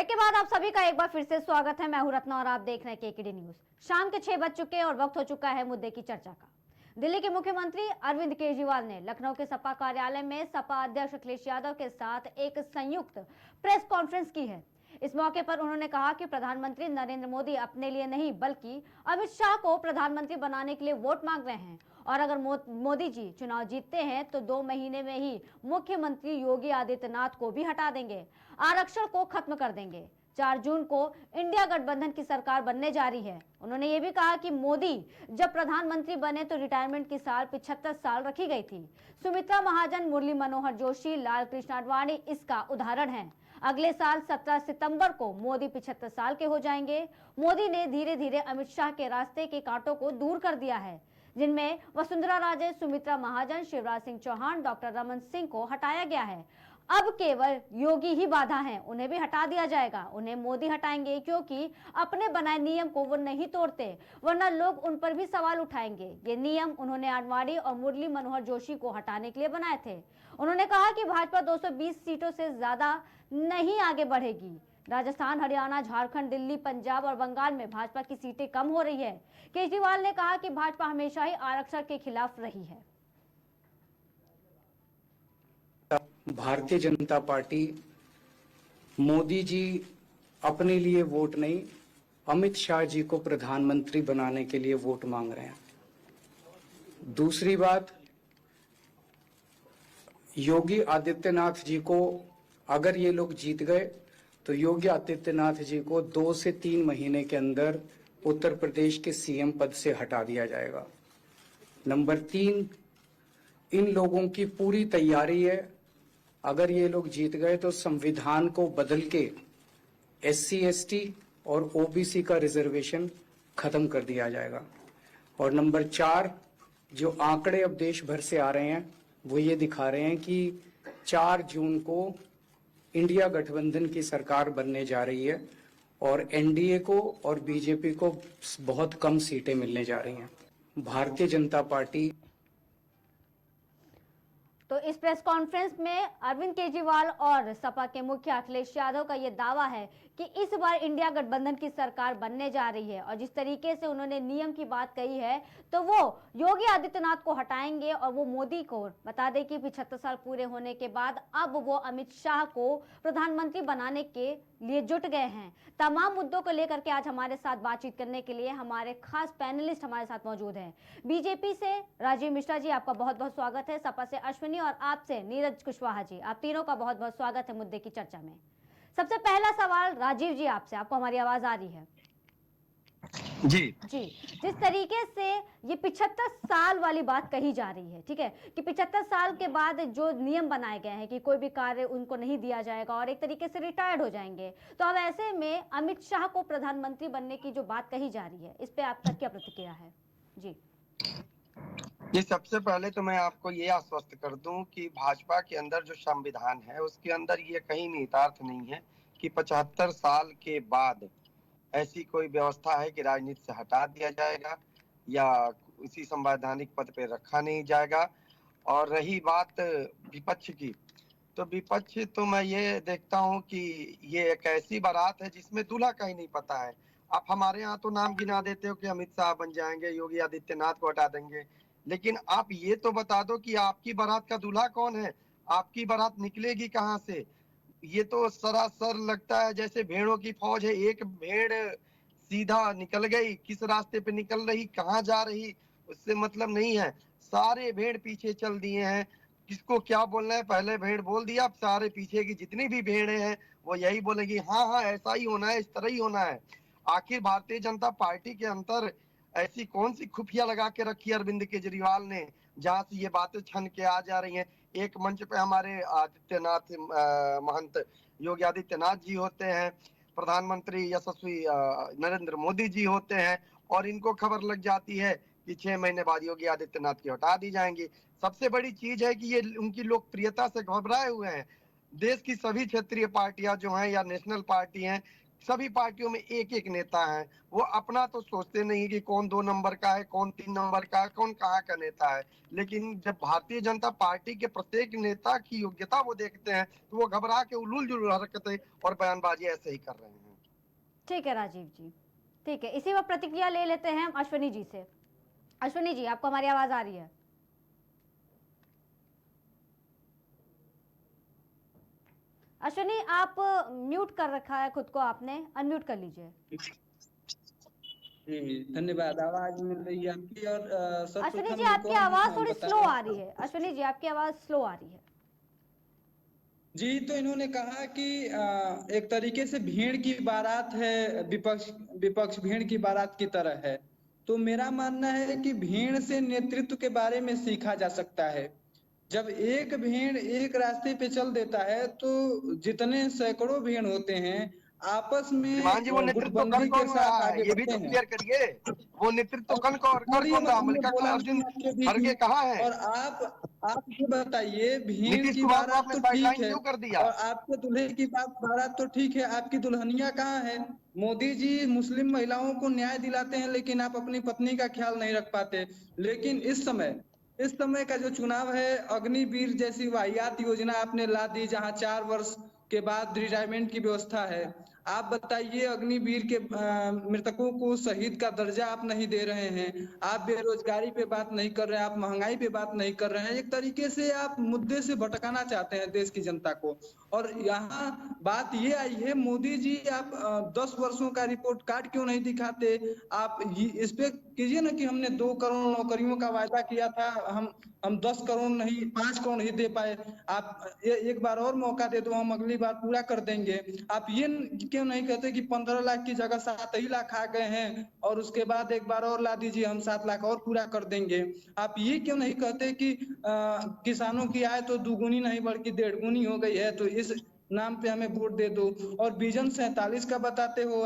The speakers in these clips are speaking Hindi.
ब्रेक के बाद आप सभी का एक बार फिर से स्वागत है। मैं हूं रत्ना और आप देख रहे हैं केकेडी न्यूज। शाम के 6 बज चुके हैं और वक्त हो चुका है मुद्दे की चर्चा का। दिल्ली के मुख्यमंत्री अरविंद केजरीवाल ने लखनऊ के सपा कार्यालय में सपा अध्यक्ष अखिलेश यादव के साथ एक संयुक्त प्रेस कॉन्फ्रेंस की है। इस मौके पर उन्होंने कहा कि प्रधानमंत्री नरेंद्र मोदी अपने लिए नहीं बल्कि अमित शाह को प्रधानमंत्री बनाने के लिए वोट मांग रहे हैं और अगर मोदी जी चुनाव जीतते हैं तो 2 महीने में ही मुख्यमंत्री योगी आदित्यनाथ को भी हटा देंगे, आरक्षण को खत्म कर देंगे। 4 जून को इंडिया गठबंधन की सरकार बनने जा रही है। उन्होंने ये भी कहा कि मोदी जब प्रधानमंत्री बने तो रिटायरमेंट की साल 75 साल रखी गई थी। सुमित्रा महाजन, मुरली मनोहर जोशी, लाल कृष्ण आडवाणी इसका उदाहरण है। अगले साल 17 सितंबर को मोदी 75 साल के हो जाएंगे। मोदी ने धीरे धीरे अमित शाह के रास्ते के कांटों को दूर कर दिया है, जिनमें वसुंधरा राजे, सुमित्रा महाजन, शिवराज सिंह चौहान, डॉक्टर रमन सिंह को हटाया गया है। अब केवल योगी ही बाधा हैं, उन्हें भी हटा दिया जाएगा। उन्हें मोदी हटाएंगे क्योंकि अपने बनाए नियम को वो नहीं तोड़ते, वरना लोग उन पर भी सवाल उठाएंगे। ये नियम उन्होंने आडवाणी और मुरली मनोहर जोशी को हटाने के लिए बनाए थे। उन्होंने कहा कि भाजपा 220 सीटों से ज्यादा नहीं आगे बढ़ेगी। राजस्थान, हरियाणा, झारखंड, दिल्ली, पंजाब और बंगाल में भाजपा की सीटें कम हो रही है। केजरीवाल ने कहा कि भाजपा हमेशा ही आरक्षण के खिलाफ रही है। भारतीय जनता पार्टी मोदी जी अपने लिए वोट नहीं, अमित शाह जी को प्रधानमंत्री बनाने के लिए वोट मांग रहे हैं। दूसरी बात, योगी आदित्यनाथ जी को अगर ये लोग जीत गए तो योगी आदित्यनाथ जी को 2 से 3 महीने के अंदर उत्तर प्रदेश के सीएम पद से हटा दिया जाएगा। नंबर 3, इन लोगों की पूरी तैयारी है, अगर ये लोग जीत गए तो संविधान को बदल के SC ST और OBC का रिजर्वेशन खत्म कर दिया जाएगा। और नंबर 4, जो आंकड़े अब देश भर से आ रहे हैं वो ये दिखा रहे हैं कि 4 जून को इंडिया गठबंधन की सरकार बनने जा रही है और NDA को और BJP को बहुत कम सीटें मिलने जा रही हैं। भारतीय जनता पार्टी तो इस प्रेस कॉन्फ्रेंस में अरविंद केजरीवाल और सपा के मुखिया अखिलेश यादव का यह दावा है कि इस बार इंडिया गठबंधन की सरकार बनने जा रही है और जिस तरीके से उन्होंने नियम की बात कही है तो वो योगी आदित्यनाथ को हटाएंगे और वो मोदी को बता दें कि 75 साल पूरे होने के बाद अब वो अमित शाह को प्रधानमंत्री बनाने के लिए जुट गए हैं। तमाम मुद्दों को लेकर के आज हमारे साथ बातचीत करने के लिए हमारे खास पैनलिस्ट हमारे साथ मौजूद हैं। बीजेपी से राजीव मिश्रा जी, आपका बहुत बहुत स्वागत है। सपा से अश्विनी और आपसे नीरज कुशवाहा जी, आप तीनों का बहुत बहुत स्वागत है मुद्दे की चर्चा में। सबसे पहला सवाल राजीव जी आपसे, आपको हमारी आवाज आ रही है? जी, जिस तरीके से ये 75 साल वाली बात कही जा रही है, ठीक है, कि 75 साल के बाद जो नियम बनाए गए हैं कि कोई भी कार्य उनको नहीं दिया जाएगा और एक तरीके से रिटायर्ड हो जाएंगे, तो अब ऐसे में अमित शाह को प्रधानमंत्री बनने की जो बात कही जा रही है, इस पे आपका क्या प्रतिक्रिया है? जी, सबसे पहले तो मैं आपको ये आश्वस्त कर दूं कि भाजपा के अंदर जो संविधान है उसके अंदर ये कहीं निहितार्थ नहीं है कि 75 साल के बाद ऐसी कोई व्यवस्था है कि राजनीति से हटा दिया जाएगा या उसी संवैधानिक पद पे रखा नहीं जाएगा। और रही बात विपक्ष की, तो विपक्ष तो मैं ये देखता हूं कि ये एक ऐसी बारात है जिसमें दूल्हा का ही नहीं पता है। आप हमारे यहाँ तो नाम गिना देते हो कि अमित शाह बन जाएंगे, योगी आदित्यनाथ को हटा देंगे, लेकिन आप ये तो बता दो कि आपकी बारात का दूल्हा कौन है, आपकी बारात निकलेगी कहाँ से। ये तो सरासर लगता है जैसे भेड़ों की फौज है, एक भेड़ सीधा निकल गई, किस रास्ते पे निकल रही, कहाँ जा रही, उससे मतलब नहीं है। सारे भेड़ पीछे चल दिए हैं, किसको क्या बोलना है पहले भेड़ बोल दिया, अब सारे पीछे की जितनी भी भेड़े हैं वो यही बोलेगी हाँ हाँ ऐसा ही होना है, इस तरह ही होना है। आखिर भारतीय जनता पार्टी के अंदर ऐसी कौन सी खुफिया लगा के रखी अरविंद केजरीवाल ने जहां से ये बातें छन के आ जा रही हैं। एक मंच पे हमारे आदित्यनाथ महंत योगी आदित्यनाथ जी होते हैं, प्रधानमंत्री यशस्वी नरेंद्र मोदी जी होते हैं और इनको खबर लग जाती है कि 6 महीने बाद योगी आदित्यनाथ की हटा दी जाएंगी। सबसे बड़ी चीज है कि ये उनकी लोकप्रियता से घबराए हुए हैं। देश की सभी क्षेत्रीय पार्टियां जो हैं या नेशनल पार्टी हैं सभी पार्टियों में एक एक नेता है, वो अपना तो सोचते नहीं कि कौन 2 नंबर का है, कौन 3 नंबर का है, कौन कहाँ का नेता है। लेकिन जब भारतीय जनता पार्टी के प्रत्येक नेता की योग्यता वो देखते हैं तो वो घबरा के उलूल जुलूल हरकतें और बयानबाजी ऐसे ही कर रहे हैं। ठीक है राजीव जी, ठीक है। इसी वक्त प्रतिक्रिया ले लेते हैं हम अश्विनी जी से। अश्विनी जी, आपको हमारी आवाज आ रही है? अश्विनी, आप म्यूट कर रखा है खुद को, आपने अनम्यूट कर लीजिए। जी धन्यवाद। आवाज मिल रही है आपकी। और अश्विनी सर्वप्रथम जी, एक आपकी और आवाज थोड़ी बता स्लो रहा आ रही है। अश्विनी जी, आपकी आवाज स्लो आ रही है। जी, तो इन्होंने कहा कि एक तरीके से भीड़ की बारात है, विपक्ष विपक्ष भीड़ की बारात की तरह है। तो मेरा मानना है कि भीड़ से नेतृत्व के बारे में सीखा जा सकता है। जब एक भीड़ एक रास्ते पे चल देता है तो जितने सैकड़ों भीड़ होते हैं आपस में श्रीमान जी, वो नेतृत्व कर गुटबंदी के कौन साथ रहा है, आगे ये भी बढ़ते तो हैं। क्लियर करिए। वो नेतृत्व कर बोलिए, कौन रहा, हमने मल्लिकार्जुन बोला अर्जुन नहीं आपके बीच खड़गे में। कहाँ है? और आप ये बताइए, भीड़ नीतीश की कुमार को बारात आपने तो ठीक साइडलाइन है, क्यों कर दिया? और आपके दूल्हे की बारात तो ठीक है, आपकी दुल्हनिया कहाँ है? मोदी जी मुस्लिम महिलाओं को न्याय दिलाते हैं, लेकिन आप अपनी पत्नी का ख्याल नहीं रख पाते। लेकिन इस समय का जो चुनाव है, अग्निवीर जैसी वाहियात योजना आपने ला दी, जहां 4 वर्ष के बाद रिटायरमेंट की व्यवस्था है। आप बताइए, अग्निवीर के मृतकों को शहीद का दर्जा आप नहीं दे रहे हैं। आप बेरोजगारी पे बात नहीं कर रहे हैं, आप महंगाई पे बात नहीं कर रहे हैं। एक तरीके से आप मुद्दे से भटकाना चाहते हैं देश की जनता को। और यहाँ बात ये आई है, मोदी जी आप 10 वर्षों का रिपोर्ट कार्ड क्यों नहीं दिखाते? आप इस पे कीजिए ना कि हमने 2 करोड़ नौकरियों का वायदा किया था, हम 10 करोड़ नहीं, 5 करोड़ ही दे पाए। आप एक बार और मौका दे दो, हम अगली बार पूरा कर देंगे। आप ये क्यों नहीं कहते कि 15 लाख की जगह 7 ही लाख आ गए हैं, और उसके बाद एक बार और ला दीजिए, हम 7 लाख और पूरा कर देंगे। आप ये क्यों नहीं कहते कि किसानों की आय तो दुगुनी नहीं बल्कि 1.5 गुनी हो गई है, तो इस नाम पे हमें वोट दे दो। और विजन 47 का बताते हो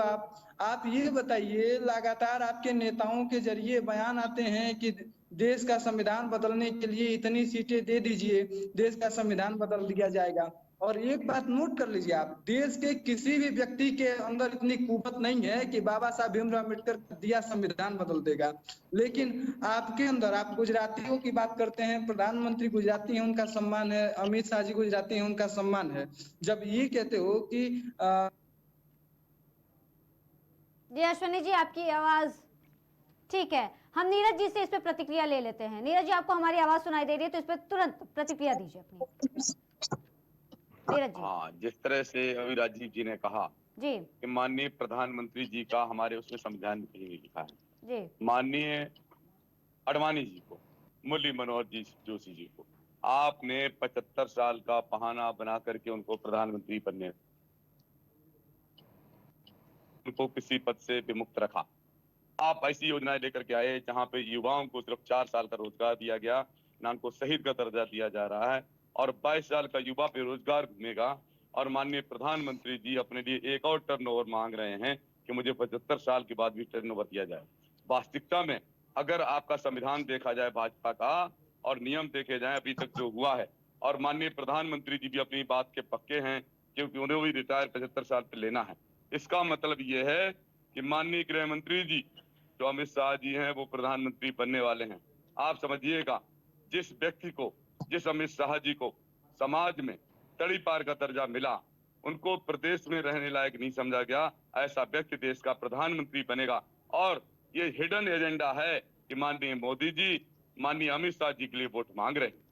आप ये बताइए, लगातार आपके नेताओं के जरिए बयान आते हैं कि देश का संविधान बदलने के लिए इतनी सीटें दे दीजिए, देश का संविधान बदल दिया जाएगा। और एक बात नोट कर लीजिए आप, देश के किसी भी व्यक्ति के अंदर इतनी कुवत नहीं है कि बाबा साहब भीमराव अम्बेडकर का दिया संविधान बदल देगा। लेकिन आपके अंदर, आप गुजरातियों की बात करते हैं, प्रधानमंत्री गुजराती हैं, उनका सम्मान है, अमित शाह जी गुजराती हैं, उनका सम्मान है। जब ये कहते हो कि जी अश्विनी जी, आपकी आवाज ठीक है। हम नीरज जी से इस पे प्रतिक्रिया ले लेते हैं। नीरज जी, आपको हमारी आवाज सुनाई दे रही है तो इस पे तुरंत प्रतिक्रिया दीजिए अपनी। नीरज जी। हाँ, जिस तरह से अभी राजीव जी ने कहा जी कि माननीय प्रधानमंत्री जी का हमारे उसमें संविधान में कहीं नहीं लिखा है। जी माननीय अडवाणी जी को, मुरली मनोहर जी जोशी जी को आपने 75 साल का बहाना बना करके उनको प्रधानमंत्री बनने, उनको किसी पद से विमुक्त रखा। आप ऐसी योजनाएं लेकर के आए जहां पे युवाओं को सिर्फ 4 साल का रोजगार दिया गया, ना उनको शहीद का दर्जा दिया जा रहा है, और 22 साल का युवा बेरोजगार घूमेगा। और माननीय प्रधानमंत्री जी अपने लिए एक और टर्नओवर मांग रहे हैं कि मुझे 75 साल के बाद भी टर्नओवर दिया जाए। वास्तविकता में अगर आपका संविधान देखा जाए भाजपा का, और नियम देखे जाए अभी तक जो हुआ है, और माननीय प्रधानमंत्री जी भी अपनी बात के पक्के हैं क्योंकि उन्हें भी रिटायर 75 साल पे लेना है। इसका मतलब ये है कि माननीय गृह मंत्री जी जो अमित शाह जी हैं वो प्रधानमंत्री बनने वाले हैं। आप समझिएगा, जिस व्यक्ति को, जिस अमित शाह जी को समाज में तड़ी पार का दर्जा मिला, उनको प्रदेश में रहने लायक नहीं समझा गया, ऐसा व्यक्ति देश का प्रधानमंत्री बनेगा। और ये हिडन एजेंडा है कि माननीय मोदी जी माननीय अमित शाह जी के लिए वोट मांग रहे हैं।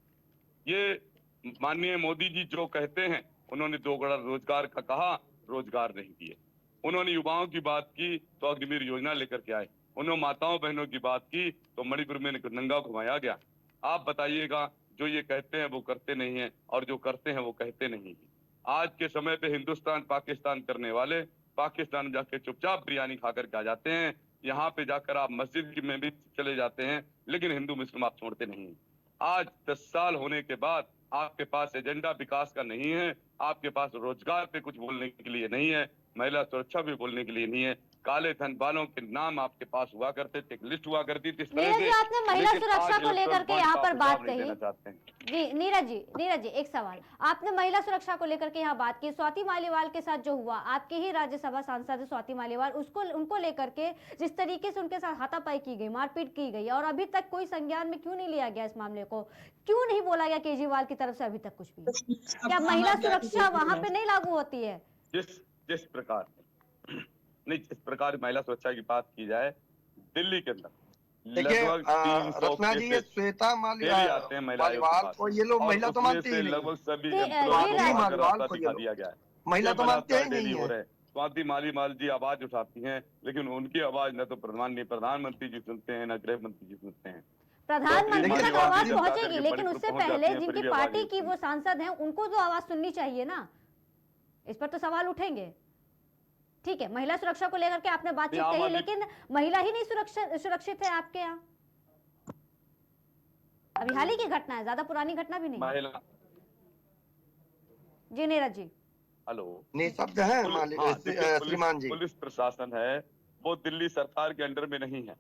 ये माननीय मोदी जी जो कहते हैं, उन्होंने 2 करोड़ रोजगार का कहा, रोजगार नहीं दिए। उन्होंने युवाओं की बात की तो अग्निवीर योजना लेकर के आए। उन्होंने माताओं बहनों की बात की तो मणिपुर में नंगा घुमाया गया। आप बताइएगा, जो ये कहते हैं वो करते नहीं है, और जो करते हैं वो कहते नहीं है। आज के समय पे हिंदुस्तान पाकिस्तान करने वाले पाकिस्तान जाके चुपचाप बिरयानी खा करके आ जाते हैं। यहाँ पे जाकर आप मस्जिद में भी चले जाते हैं, लेकिन हिंदू मुस्लिम आप छोड़ते नहीं हैं। आज 10 साल होने के बाद आपके पास एजेंडा विकास का नहीं है, आपके पास रोजगार पे कुछ बोलने के लिए नहीं है, महिला सुरक्षा भी बोलने के लिए नहीं है। काले धन वालों के नाम आपके पास हुआ करते थे, एक लिस्ट हुआ करती थी इस तरह नीरज से। जी, आपने महिला लेकिन सुरक्षा आज को लेकर इलेक्ट्रल के बॉन्ड यहाँ का पर आप बात जवाब नहीं कही। देना चाहते हैं। जी नीरज जी एक सवाल, आपने महिला सुरक्षा को लेकर के यहाँ बात की, स्वाति मालीवाल के साथ जो हुआ, आपके ही राज्यसभा सांसद स्वाति मालीवाल, उसको उनको लेकर के जिस तरीके से उनके साथ हाथापाई की गई, मारपीट की गई, और अभी तक कोई संज्ञान में क्यों नहीं लिया गया इस मामले को, क्यों नहीं बोला गया केजरीवाल की तरफ से अभी तक कुछ भी? क्या महिला सुरक्षा वहां पे नहीं लागू होती है? जिस प्रकार नहीं, जिस प्रकार महिला सुरक्षा की बात की जाए, दिल्ली के अंदर देखिए लगभग 300 रत्ना जी, ये केसेस श्वेता डेली आते हैं महिला आयोग के मालीवाल पास, को ये लोग और महिला तो उसमें मानते से ही नहीं, लगभग सभी जी, एम्प्लॉय को जी, वहां मालीवाल का रास्ता को ये दिखा लोग दिया गया है। महिला ये तो मानते ही बलात्कार डेली नहीं हो है। रहे हैं। स्वाति मालीवाल जी आवाज उठाती हैं, लेकिन उनकी आवाज न तो प्रधानमंत्री जी सुनते हैं, न गृह मंत्री जी सुनते हैं। प्रधानमंत्री देखिए, तक आवाज देखिए, पहुंचेगी, लेकिन उससे पहुंच जाती पहले है, जिनकी फिर भी आवाज पार्टी नहीं की वो सांसद हैं, उनको तो आवाज सुननी चाहिए ना, इस पर तो सवाल उठेंगे। ठीक है, महिला सुरक्षा को लेकर के आपने बातचीत कही, लेकिन महिला ही नहीं सुरक्षित है आपके यहाँ। अभी हाल ही की घटना है, ज्यादा पुरानी घटना भी नहीं। महिला जी नीरज जी, हेलो, निःशब्द है श्रीमान जी। पुलिस प्रशासन है वो दिल्ली सरकार के अंडर में नहीं है।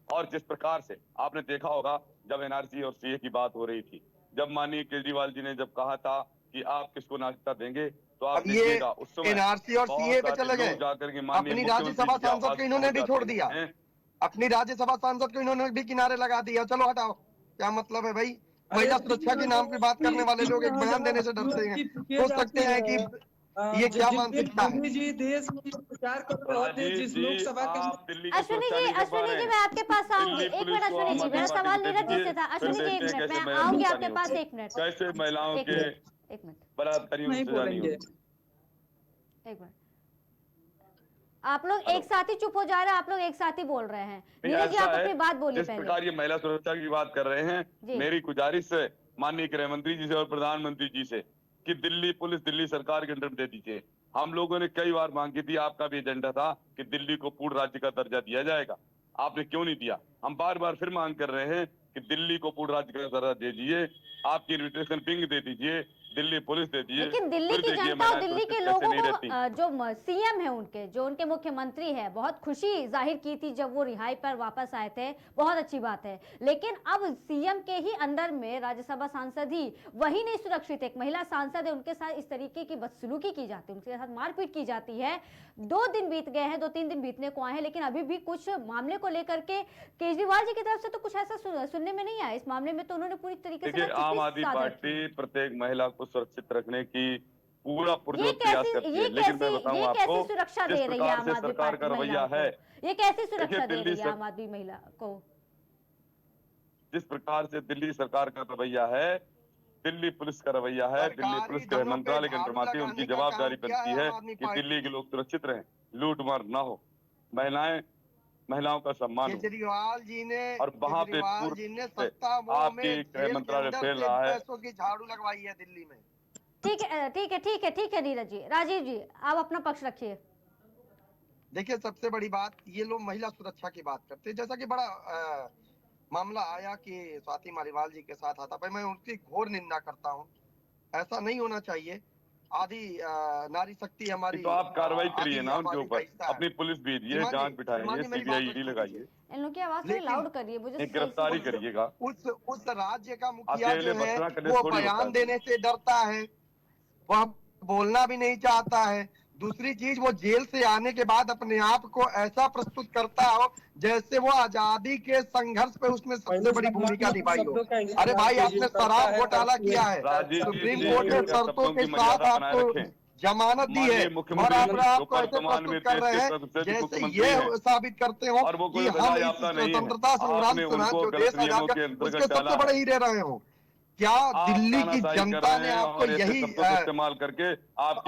और जिस प्रकार से आपने देखा होगा, जब एनआरसी और सीए की बात हो रही थी, जब माननीय केजरीवाल जी ने जब कहा था कि आप किसको नागरिकता देंगे, तो आप देखिएगा उस समय एनआरसी और सीए पे चले गए, अपनी राज्यसभा सांसद को इन्होंने भी छोड़ दिया, अपनी राज्यसभा सांसद को इन्होंने भी किनारे लगा दिया। चलो हटाओ, क्या मतलब है भाई? महिला सुरक्षा के नाम पे बात करने वाले लोग एक बयान देने से डरते हैं, सोच सकते हैं कि ये क्या मानसिकता है? जी देश में प्रचार कर रहे होते हैं जिस लोकसभा के। अश्विनी जी मैं आपके पास आऊंगी, एक मिनट अश्विनी जी, मेरा सवाल नीरज जी से था। अश्विनी जी एक मिनट, मैं आऊंगी आपके पास, एक मिनट। कैसे महिलाओं के एक मिनट बलात्कारियों की सजा नहीं होगी? एक मिनट, आप लोग एक साथ ही चुप हो जा रहे हैं, आप लोग एक साथ ही बोल रहे हैं। नीरज जी आप अपनी बात बोलिए। जिस प्रकार ये महिला सुरक्षा की बात कर रहे हैं, मेरी गुजारिश है माननीय गृह मंत्री जी से और प्रधानमंत्री जी से कि दिल्ली पुलिस दिल्ली सरकार के अंडर में दे दीजिए। हम लोगों ने कई बार मांग की थी, आपका भी एजेंडा था कि दिल्ली को पूर्ण राज्य का दर्जा दिया जाएगा, आपने क्यों नहीं दिया? हम बार बार फिर मांग कर रहे हैं कि दिल्ली को पूर्ण राज्य का दर्जा दे दीजिए, आपकी इन्विटेशन पिंग दे दीजिए, दिल्ली पुलिस दे दीजिए। लेकिन दिल्ली की जनता और दिल्ली के लोगों को, जो सीएम है उनके, जो उनके मुख्यमंत्री है, बहुत खुशी जाहिर की थी जब वो रिहाई पर वापस आए थे, बहुत अच्छी बात है। लेकिन अब सीएम के ही अंदर में राज्यसभा सांसद ही वही नहीं सुरक्षित, एक महिला सांसद है, उनके साथ इस तरीके की बदसलूकी की जाती है, उनके साथ मारपीट की जाती है। 2 दिन बीत गए हैं, 2-3 दिन बीतने को आए हैं, लेकिन अभी भी कुछ मामले को लेकर के केजरीवाल जी की तरफ से तो कुछ ऐसा सुनने में नहीं आया। इस मामले में तो उन्होंने पूरी तरीके से आम आदमी पार्टी प्रत्येक महिला को सुरक्षित रखने की पूरा पुरजोर प्रयास करती है, लेकिन मैं बताऊं आपको सुरक्षा दे रही है आम आदमी सरकार का रवैया है, ये कैसी सुरक्षा दे रही है आम आदमी महिला को? जिस प्रकार से दिल्ली सरकार का रवैया है, दिल्ली पुलिस का रवैया है, दिल्ली पुलिस गृह मंत्रालय के अंडर आती है, उनकी जवाबदारी बनती है कि दिल्ली के लोग सुरक्षित रहें, लूट मार ना हो, महिलाओं का सम्मान हो। केजरीवाल जी ने और वहाँ पे आपके गृह मंत्रालय फैल रहा है, पैसों की झाड़ू लगवाई है दिल्ली में। ठीक है नीरज जी। राजीव जी आप अपना पक्ष रखिए। देखिए, सबसे बड़ी बात, ये लोग महिला सुरक्षा की बात करते हैं, जैसा कि बड़ा मामला आया कि स्वाति मालीवाल जी के साथ आता, मैं उनकी घोर निंदा करता हूँ। ऐसा नहीं होना चाहिए। आदि नारी शक्ति हमारी, तो आप कार्रवाई करिए ना उनके ऊपर, अपनी पुलिस भेजिए, जांच बिठाइए, सीबीआई ईडी लगाइए, इन लोग की आवाज थोड़ी लाउड करिए, मुझे गिरफ्तारी करिएगा। उस राज्य का मुखिया जो है वो बयान देने से डरता है, वह बोलना भी नहीं चाहता है। दूसरी चीज, वो जेल से आने के बाद अपने आप को ऐसा प्रस्तुत करता हो जैसे वो आजादी के संघर्ष पे उसने सबसे बड़ी भूमिका निभाई हो। अरे भाई, आपने शराब घोटाला किया है, सुप्रीम कोर्ट ने शर्तों के साथ आपको जमानत दी है, और आपको ऐसे प्रस्तुत कर रहे हैं जैसे ये साबित करते हो कि हम इस स्वतंत्रता संग्राम जो देश आजाद का उसके सबसे बड़े हीरे रहे हो। क्या दिल्ली की जनता ने आपको यही इस्तेमाल करके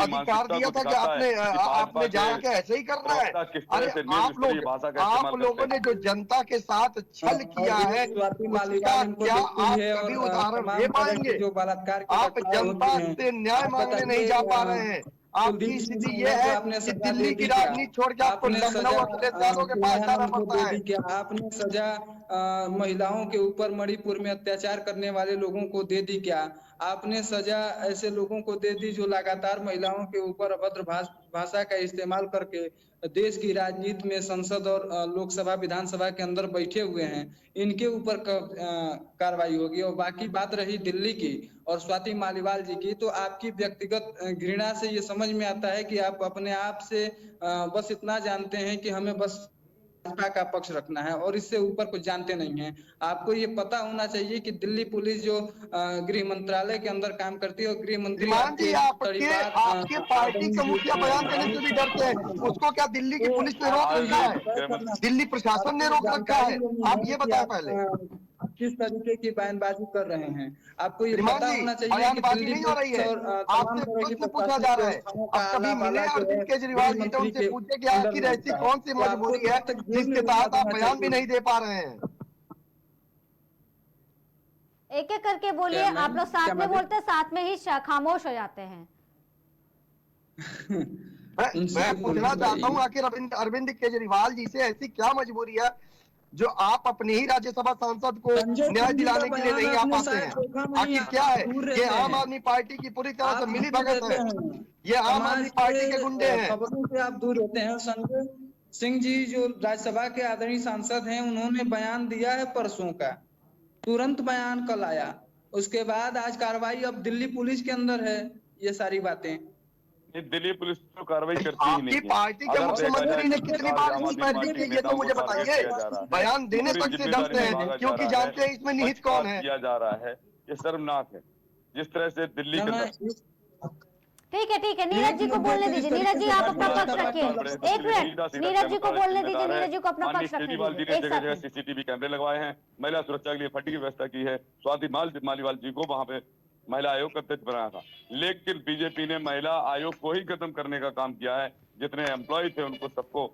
अधिकार दिया था कि आपने जाके ऐसे ही करना है? अरे आप लोगों ने जो जनता के साथ छल किया है, उसका क्या आप कभी उदाहरण दे पाएंगे? आप जनता से न्याय मांगने नहीं जा पा रहे हैं। आपकी स्थिति ये है कि दिल्ली की राजनीति छोड़ के आपको लखनऊ के पास जाना पड़ता है। आपने सजा महिलाओं के ऊपर मणिपुर में अत्याचार करने वाले लोगों को दे दी क्या? आपने सजा ऐसे लोगों को दे दी जो लगातार महिलाओं के ऊपर अभद्र भाषा का इस्तेमाल करके देश की राजनीति में संसद और लोकसभा विधानसभा के अंदर बैठे हुए हैं। इनके ऊपर कार्रवाई होगी। और बाकी बात रही दिल्ली की और स्वाति मालीवाल जी की, तो आपकी व्यक्तिगत घृणा से ये समझ में आता है कि आप अपने आप से बस इतना जानते हैं कि हमें बस भाजपा का पक्ष रखना है और इससे ऊपर कुछ जानते नहीं हैं। आपको ये पता होना चाहिए कि दिल्ली पुलिस जो गृह मंत्रालय के अंदर काम करती है और गृह मंत्री श्रीमान जी, आपके पार्टी का मुखिया बयान देने से भी डरते हैं, उसको क्या दिल्ली की पुलिस ने रोक रखा है? दिल्ली प्रशासन ने रोक रखा है? आप ये बताएं पहले किस तरीके की बयानबाजी कर रहे हैं। आपको ये श्रीमान पता जी, होना चाहिए कि बयानबाजी दिल्ली नहीं हो रही है। पुलिस और आपसे प्रश्न पूछा जा रहा है, आप कभी मिले अरविंद केजरीवाल जी से, उनसे पूछे कि आखिर ऐसी कौन सी मजबूरी है जिसके तहत आप बयान भी नहीं दे पा रहे हैं? एक एक करके बोलिए। आप लोग साथ में बोलते, साथ में ही खामोश हो जाते हैं। मैं पूछना चाहता हूँ, आखिर अरविंद केजरीवाल जी से ऐसी क्या मजबूरी है जो आप अपनी ही राज्यसभा सांसद को न्याय दिलाने के लिए नहीं आ पाते हैं? आखिर क्या है? ये आम आदमी पार्टी की पूरी तरह से मिली भगत है, ये आम आदमी पार्टी के गुंडे हैं। खबरों से आप दूर रहते हैं। संजय सिंह जी जो राज्यसभा के आदरणीय सांसद हैं, उन्होंने बयान दिया है परसों का, तुरंत बयान कल आया। उसके बाद आज कार्रवाई अब दिल्ली पुलिस के अंदर है। ये सारी बातें दिल्ली पुलिस तो कार्रवाई करती ही नहीं आपकी पार्टी के मुख्यमंत्री ने कितनी बार इस फैसले की, ये तो मुझे बताइए। बयान देने तक से डरते हैं क्योंकि जानते हैं इसमें निहित कौन है। किया जा रहा है, ये शर्मनाक है जिस तरह से दिल्ली के ठीक है, नीरज जी को बोलने दीजिए। नीरज जी आप अपना पक्ष रखिए, एक मिनट। नीरज जी को बोलने दीजिए, नीरज जी को अपना पक्ष रखने दीजिए। जगह जगह सीसीटीवी कैमरे लगवाए हैं, महिला सुरक्षा के लिए फटी की व्यवस्था की है। स्वाति मालीवाल जी को वहां पे महिला आयोग का अध्यक्ष बनाया था, लेकिन बीजेपी ने महिला आयोग को ही खत्म करने का काम किया है। जितने एम्प्लॉय थे उनको सबको